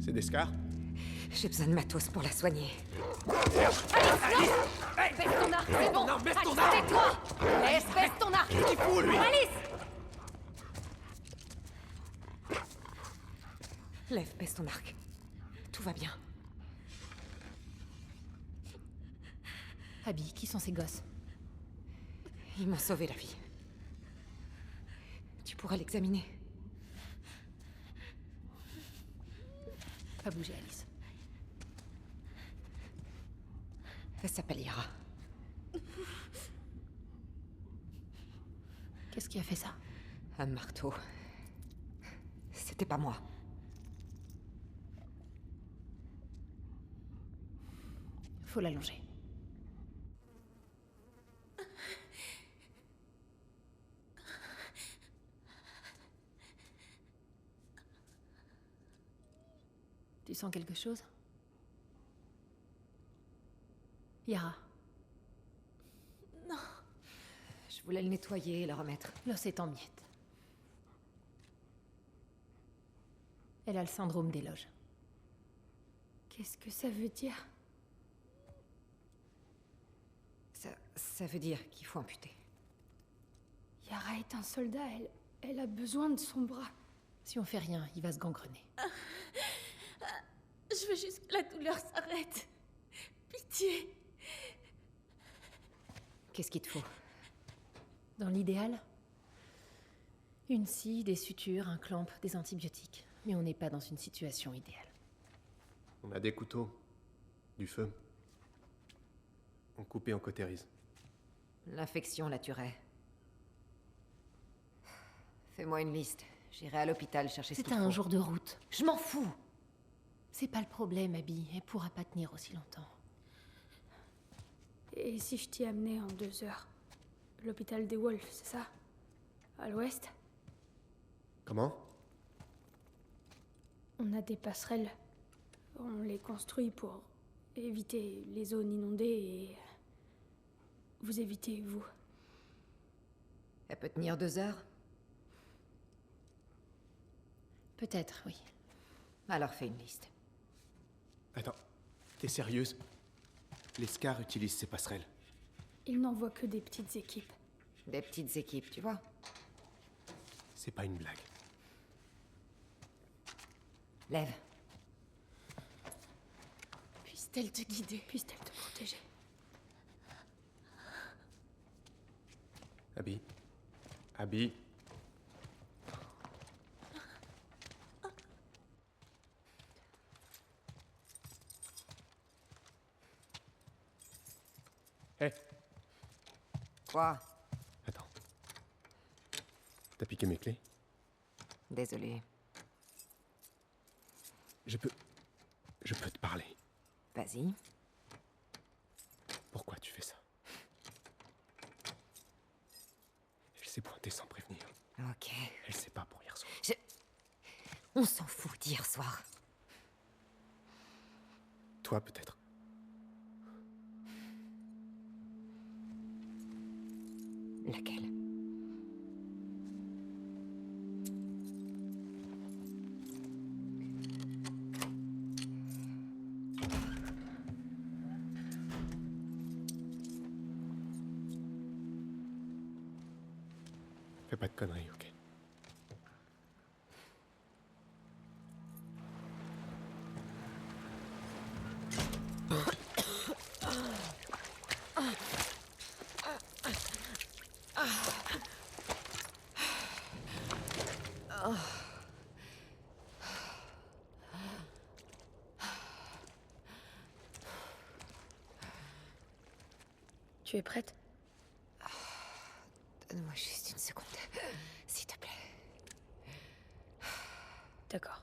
C'est des scars? J'ai besoin de matos pour la soigner. Alice, baisse ton arc, c'est bon. Non, baisse ton Alice, arc. tais-toi. Baisse ton arc. Qu'est-ce qu'il fout, lui? Alice! Lève, baisse ton arc. Tout va bien. Abby, qui sont ces gosses? Ils m'ont sauvé la vie. Tu pourras l'examiner. Pas bouger, Alice. Elle s'appelle Yara. Qu'est-ce qui a fait ça? Un marteau. C'était pas moi. Faut l'allonger. Tu sens quelque chose? Yara. Non. Je voulais le nettoyer et le remettre. L'os est en miettes. Elle a le syndrome des loges. Qu'est-ce que ça veut dire? Ça veut dire qu'il faut amputer. Yara est un soldat, elle a besoin de son bras. Si on fait rien, il va se gangrener. Je veux juste que la douleur s'arrête. Pitié. Qu'est-ce qu'il te faut? Dans l'idéal, une scie, des sutures, un clamp, des antibiotiques. Mais on n'est pas dans une situation idéale. On a des couteaux, du feu. On coupe et on cautérise. L'infection la tuerait. Fais-moi une liste. J'irai à l'hôpital chercher ce qu'il C'est faut. un jour de route. Je m'en fous. C'est pas le problème, Abby. Elle pourra pas tenir aussi longtemps. Et si je t'y amenais en 2 heures? L'hôpital des Wolves, c'est ça? À l'ouest? Comment? On a des passerelles. On les construit pour éviter les zones inondées et... vous évitez, vous. Elle peut tenir 2 heures? Peut-être, oui. Alors fais une liste. Attends, t'es sérieuse? Les Scars utilisent ces passerelles. Ils n'envoient que des petites équipes. Des petites équipes, tu vois. C'est pas une blague. Lève. Puisse-t-elle te guider? Puisse-t-elle te protéger? Abby? Abby? Hé! Quoi? Attends. T'as piqué mes clés? Désolée. Je peux te parler. Vas-y. Pourquoi tu fais ça? Elle s'est pointée sans prévenir. Ok. Elle sait pas pour hier soir. On s'en fout d'hier soir. Toi, peut-être. Laquelle? Fais pas de conneries, ok? Tu es prête? Donne-moi juste une seconde, s'il te plaît. D'accord.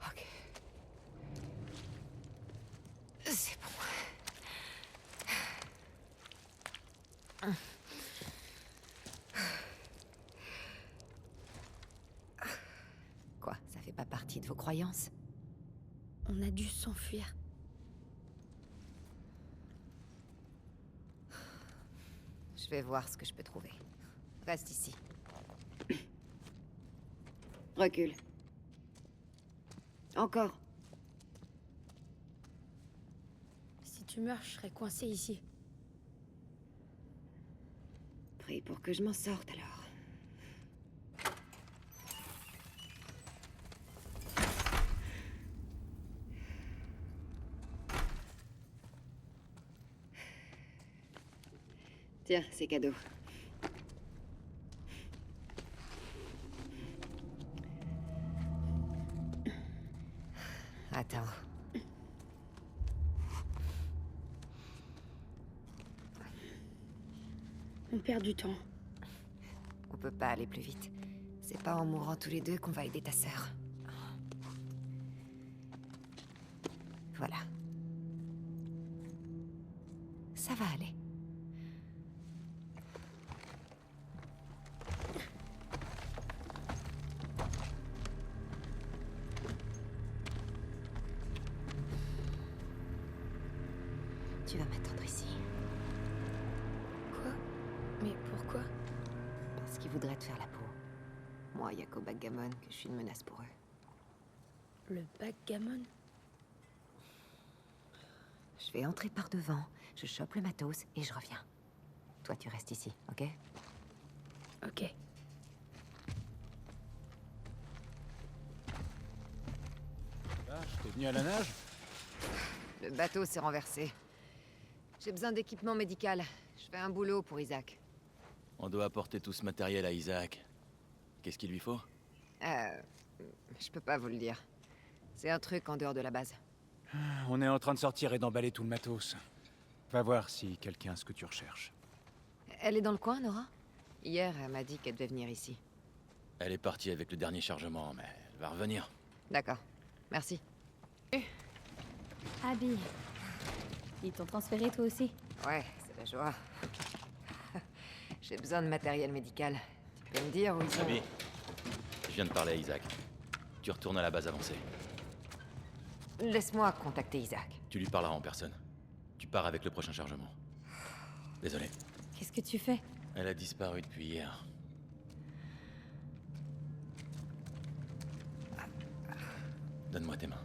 Ok. C'est bon. Quoi, ça fait pas partie de vos croyances? On a dû s'enfuir. Je vais voir ce que je peux trouver. Reste ici. Recule. Encore. Si tu meurs, je serai coincée ici. Prie pour que je m'en sorte alors. Tiens, c'est cadeau. Attends. On perd du temps. On peut pas aller plus vite. C'est pas en mourant tous les deux qu'on va aider ta sœur. Voilà. Ça va aller. Tu vas m'attendre ici. Quoi? Mais pourquoi? Parce qu'ils voudraient te faire la peau. Moi, y a qu'au backgammon que je suis une menace pour eux. Le backgammon? Je vais entrer par devant, je chope le matos et je reviens. Toi, tu restes ici, ok? Ok. T'es venu à la nage? Le bateau s'est renversé. J'ai besoin d'équipement médical. Je fais un boulot pour Isaac. On doit apporter tout ce matériel à Isaac. Qu'est-ce qu'il lui faut? Je peux pas vous le dire. C'est un truc en dehors de la base. On est en train de sortir et d'emballer tout le matos. Va voir si quelqu'un a ce que tu recherches. Elle est dans le coin, Nora? Hier, elle m'a dit qu'elle devait venir ici. Elle est partie avec le dernier chargement, mais elle va revenir. D'accord. Merci. Abby. Ils t'ont transféré toi aussi? Ouais, c'est la joie. J'ai besoin de matériel médical. Tu peux me dire où ils sont? Abby, je viens de parler à Isaac. Tu retournes à la base avancée. Laisse-moi contacter Isaac. Tu lui parleras en personne. Tu pars avec le prochain chargement. Désolé. Qu'est-ce que tu fais? Elle a disparu depuis hier. Donne-moi tes mains.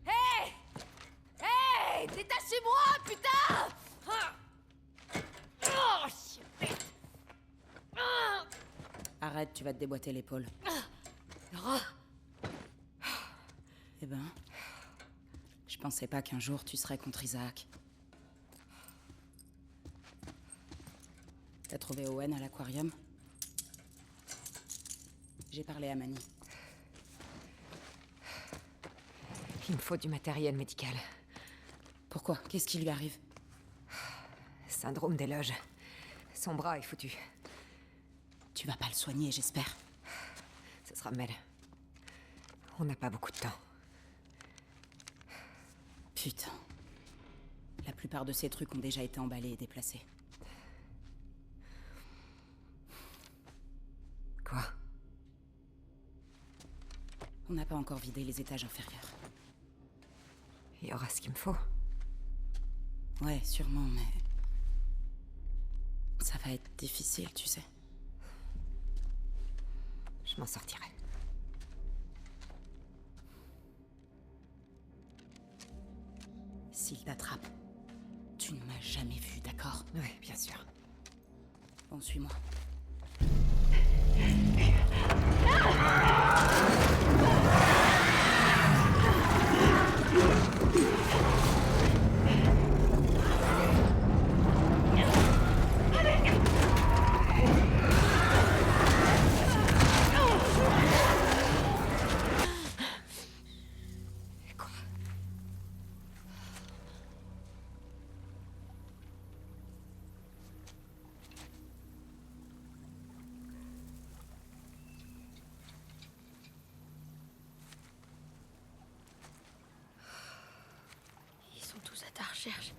Hey! Hey! Détachez-moi, putain! Oh, shit! Arrête, tu vas te déboîter l'épaule. Nora! Eh ben... Je pensais pas qu'un jour tu serais contre Isaac. T'as trouvé Owen à l'aquarium? J'ai parlé à Manny. Il me faut du matériel médical. Pourquoi? Qu'est-ce qui lui arrive? Syndrome des loges. Son bras est foutu. Tu vas pas le soigner, j'espère. Ce sera Mel. On n'a pas beaucoup de temps. Putain. La plupart de ces trucs ont déjà été emballés et déplacés. Quoi? On n'a pas encore vidé les étages inférieurs. Il y aura ce qu'il me faut. Ouais, sûrement, mais... ça va être difficile, tu sais. Je m'en sortirai. S'il t'attrape, tu ne m'as jamais vu, d'accord? Oui, bien sûr. Bon, suis-moi. Ils sont tous à ta recherche.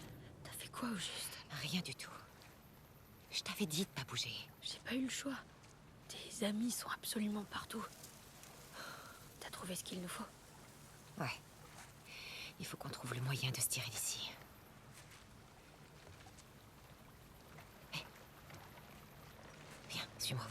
T'as fait quoi au juste? Rien du tout. Je t'avais dit de pas bouger. J'ai pas eu le choix. Tes amis sont absolument partout. T'as trouvé ce qu'il nous faut? Ouais. Il faut qu'on trouve le moyen de se tirer d'ici. Hé. Viens, suis-moi.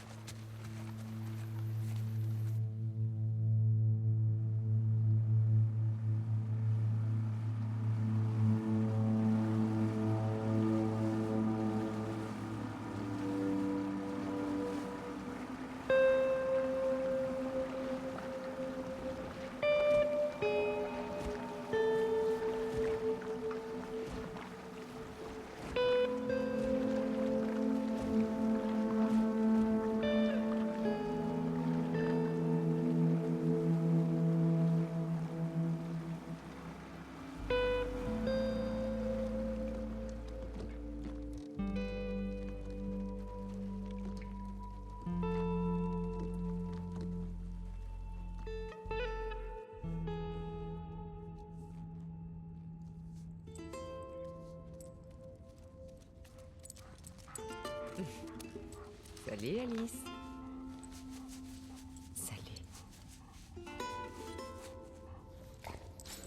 Salut Alice. Salut.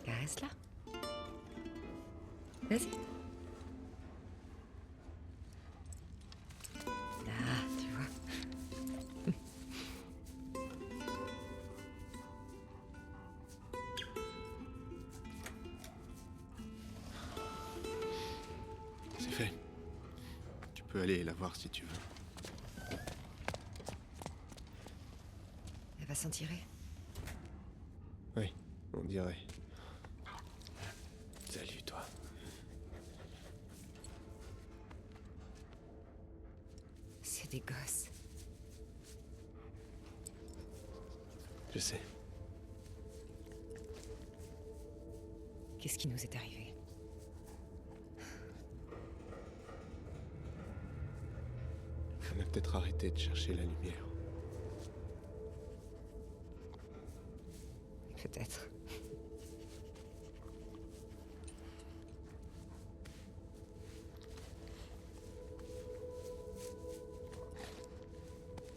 Caresse-la. Vas-y. Ah, tu vois. C'est fait. Tu peux aller la voir si tu veux. Elle va s'en tirer. Oui, on dirait. Salut, toi. C'est des gosses. Je sais. Qu'est-ce qui nous est arrivé? On a peut-être arrêté de chercher la lumière. Peut-être.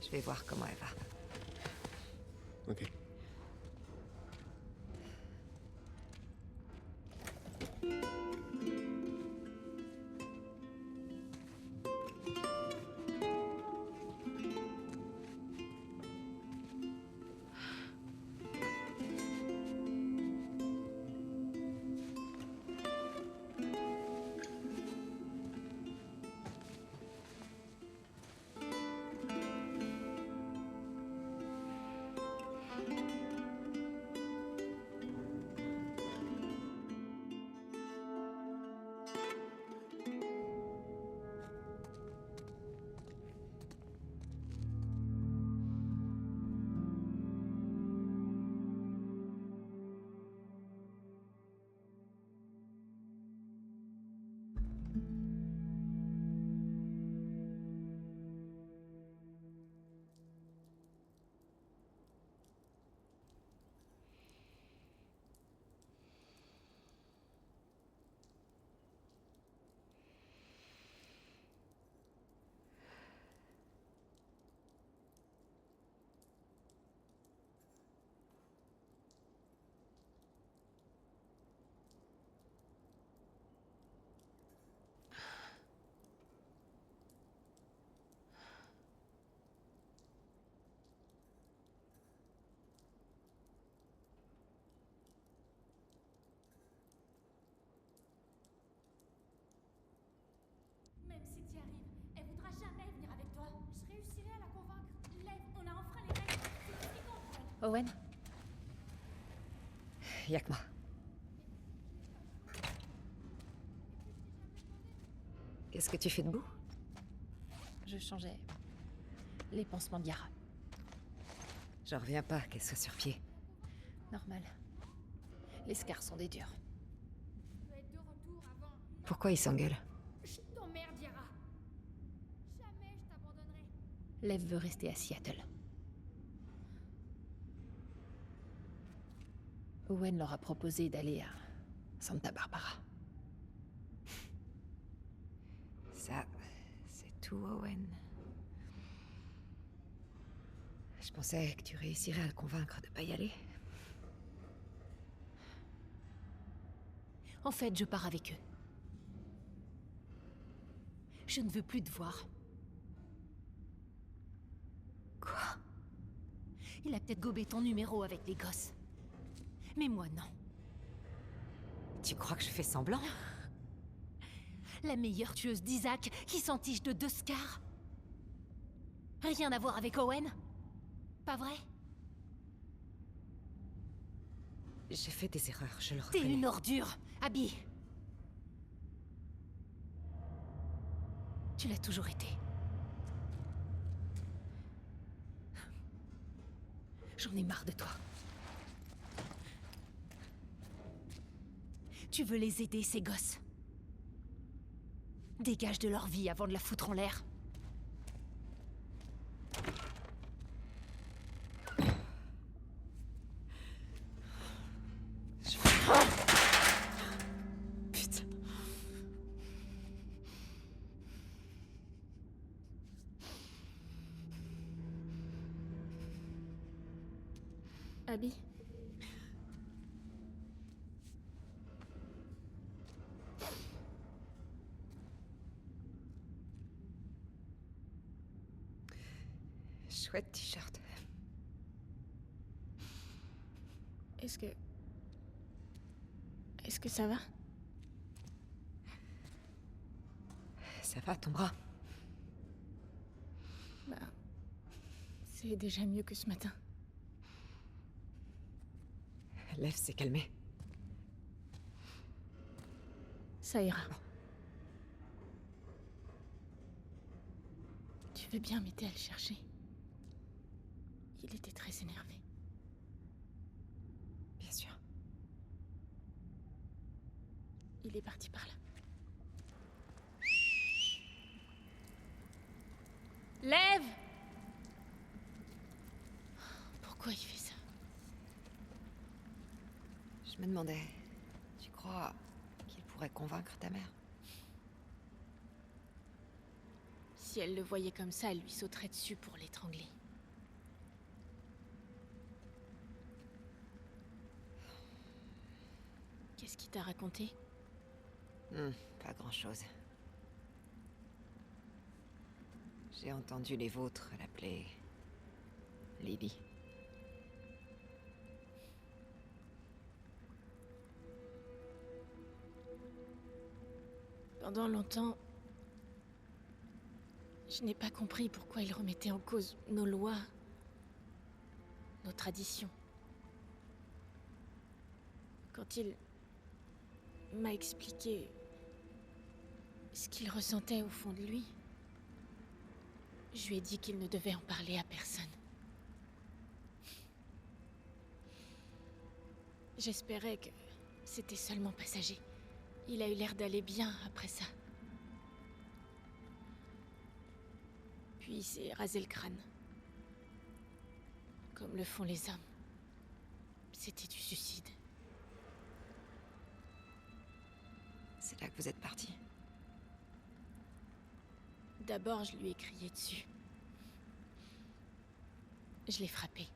Je vais voir comment elle va. Ok. Owen? Y'a que moi. Qu'est-ce que tu fais debout? Je changeais les pansements de Yara. J'en reviens pas qu'elle soit sur pied. Normal. Les scars sont des durs. Pourquoi ils s'engueulent? Je t'emmerde, Yara. Jamais je t'abandonnerai. Lev veut rester à Seattle. Owen leur a proposé d'aller à Santa Barbara. Ça, c'est tout, Owen. Je pensais que tu réussirais à le convaincre de pas y aller. En fait, je pars avec eux. Je ne veux plus te voir. Quoi? Il a peut-être gobé ton numéro avec les gosses. Mais moi, non. Tu crois que je fais semblant? La meilleure tueuse d'Isaac qui s'entiche de 2 scars. Rien à voir avec Owen? Pas vrai? J'ai fait des erreurs, je le T'es reconnais. une ordure, Abby. Tu l'as toujours été. J'en ai marre de toi. Tu veux les aider, ces gosses? Dégage de leur vie avant de la foutre en l'air. Putain. Abby? Chouette t-shirt. Est-ce que ça va? Ça va, ton bras? Bah... c'est déjà mieux que ce matin. Lev s'est calmé. Ça ira. Tu veux bien m'aider à le chercher? Il était très énervé. Bien sûr. Il est parti par là. Lève! Pourquoi il fait ça? Je me demandais, tu crois qu'il pourrait convaincre ta mère? Si elle le voyait comme ça, elle lui sauterait dessus pour l'étrangler. Qu'est-ce qu'il t'a raconté? Pas grand-chose. J'ai entendu les vôtres l'appeler Lily. Pendant longtemps, je n'ai pas compris pourquoi il remettait en cause nos lois, nos traditions. Quand il m'a expliqué ce qu'il ressentait au fond de lui, je lui ai dit qu'il ne devait en parler à personne. J'espérais que c'était seulement passager. Il a eu l'air d'aller bien après ça. Puis il s'est rasé le crâne. Comme le font les hommes. C'était du suicide. C'est là que vous êtes partis? D'abord, je lui ai crié dessus. Je l'ai frappé.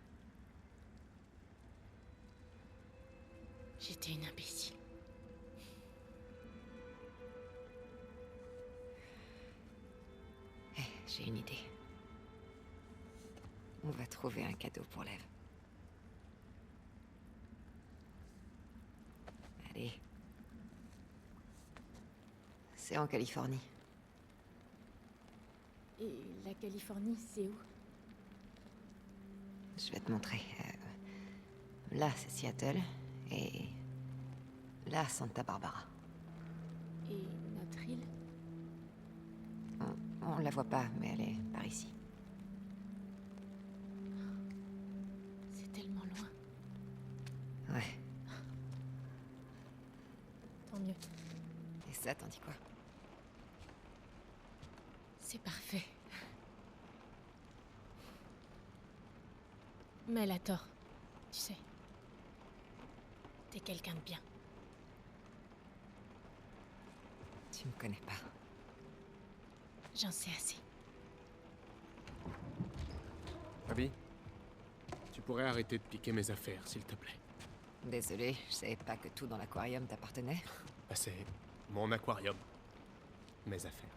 J'étais une imbécile. J'ai une idée. On va trouver un cadeau pour Lev. Allez. C'est en Californie. Et la Californie, c'est où? Je vais te montrer. Là, c'est Seattle. Et... là, Santa Barbara. Et notre île? On la voit pas, mais elle est par ici. C'est tellement loin. Ouais. Tant mieux. Et ça, t'en dis quoi? C'est parfait. Mais elle a tort. Tu sais. T'es quelqu'un de bien. Tu me connais pas. J'en sais assez. Abby, tu pourrais arrêter de piquer mes affaires, s'il te plaît. Désolé, je savais pas que tout dans l'aquarium t'appartenait. Bah, c'est mon aquarium. Mes affaires.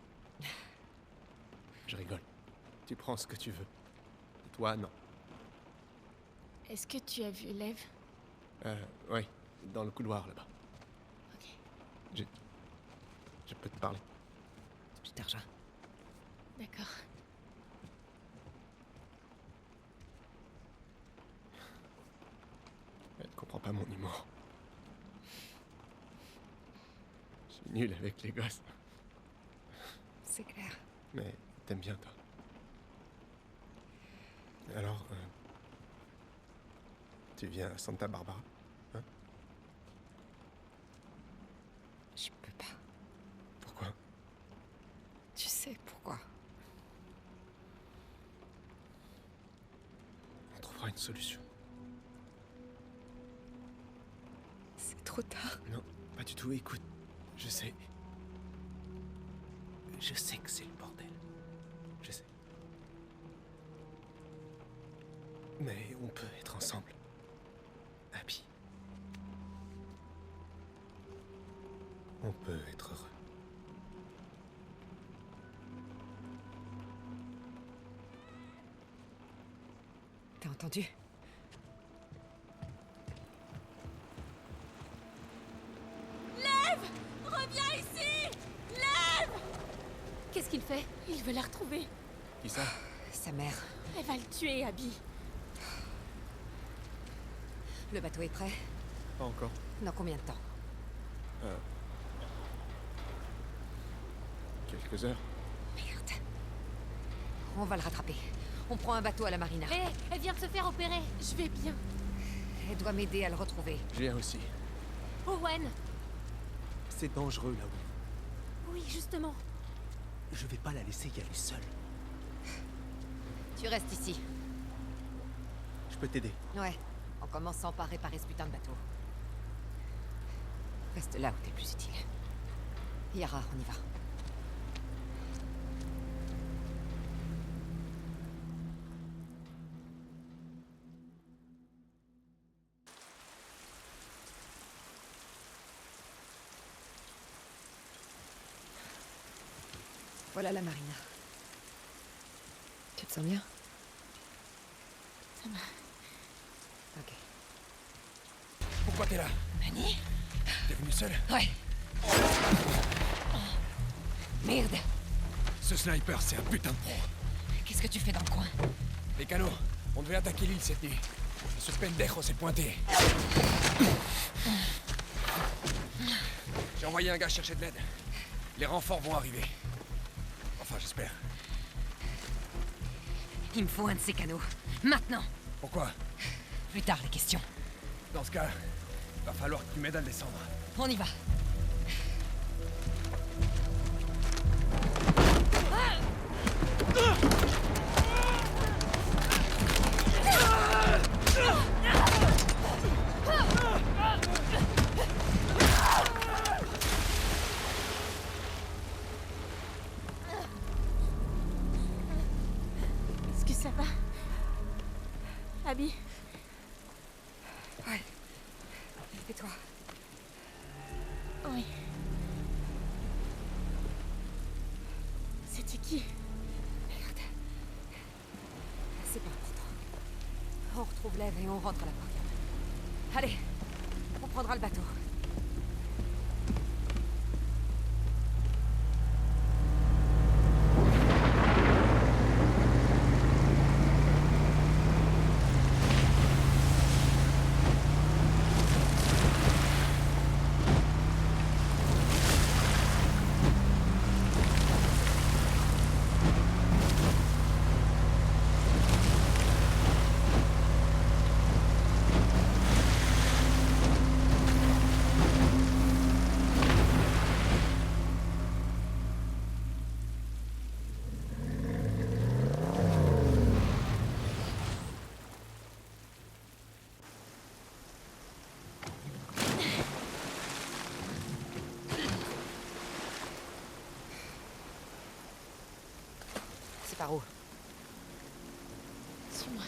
Je rigole. Tu prends ce que tu veux. Et toi, non. Est-ce que tu as vu Lev? Oui, dans le couloir là-bas. Ok. Je peux te parler. Je te rejoins. D'accord. Elle ne comprend pas mon humour. Je suis nul avec les gosses. C'est clair. Mais t'aimes bien, toi. Alors, tu viens à Santa Barbara, hein? Je peux pas. Pourquoi? Tu sais pourquoi? On trouvera une solution. C'est trop tard. Non, pas du tout. Écoute, je sais. Je sais que c'est le bordel. Je sais. Mais on peut être ensemble. Abby. On peut être heureux. T'as entendu? Lev! Reviens ici! Lev! Qu'est-ce qu'il fait? Il veut la retrouver. Qui ça? Sa mère. Elle va le tuer, Abby. Le bateau est prêt? Pas encore. Dans combien de temps? Quelques heures. Merde. On va le rattraper. On prend un bateau à la marina. Hé, elle vient de se faire opérer. Je vais bien. Elle doit m'aider à le retrouver. Je viens aussi. Owen! C'est dangereux là-haut. Oui, justement. Je vais pas la laisser y aller seule. Tu restes ici. Je peux t'aider. Ouais. En commençant par réparer ce putain de bateau. Reste là où t'es le plus utile. Yara, on y va. Voilà la marina. Tu te sens bien? Ça va. Ok. Pourquoi t'es là? Manny? T'es venu seul? Ouais. Merde. Ce sniper, c'est un putain de pro. Qu'est-ce que tu fais dans le coin? Les canaux, on devait attaquer l'île cette nuit. Et ce pendejo s'est pointé. J'ai envoyé un gars chercher de l'aide. Les renforts vont arriver. Enfin, j'espère. Il me faut un de ces canaux. Maintenant. Pourquoi? Plus tard, les questions. Dans ce cas, va falloir que tu m'aides à le descendre. On y va. Est-ce que ça va? Abby? Ouais. Et toi? Oui. C'était qui? Merde. C'est pas important. On retrouve Lev et on rentre à l'aquarium. Allez, on prendra le bateau. C'est par où? Suis-moi.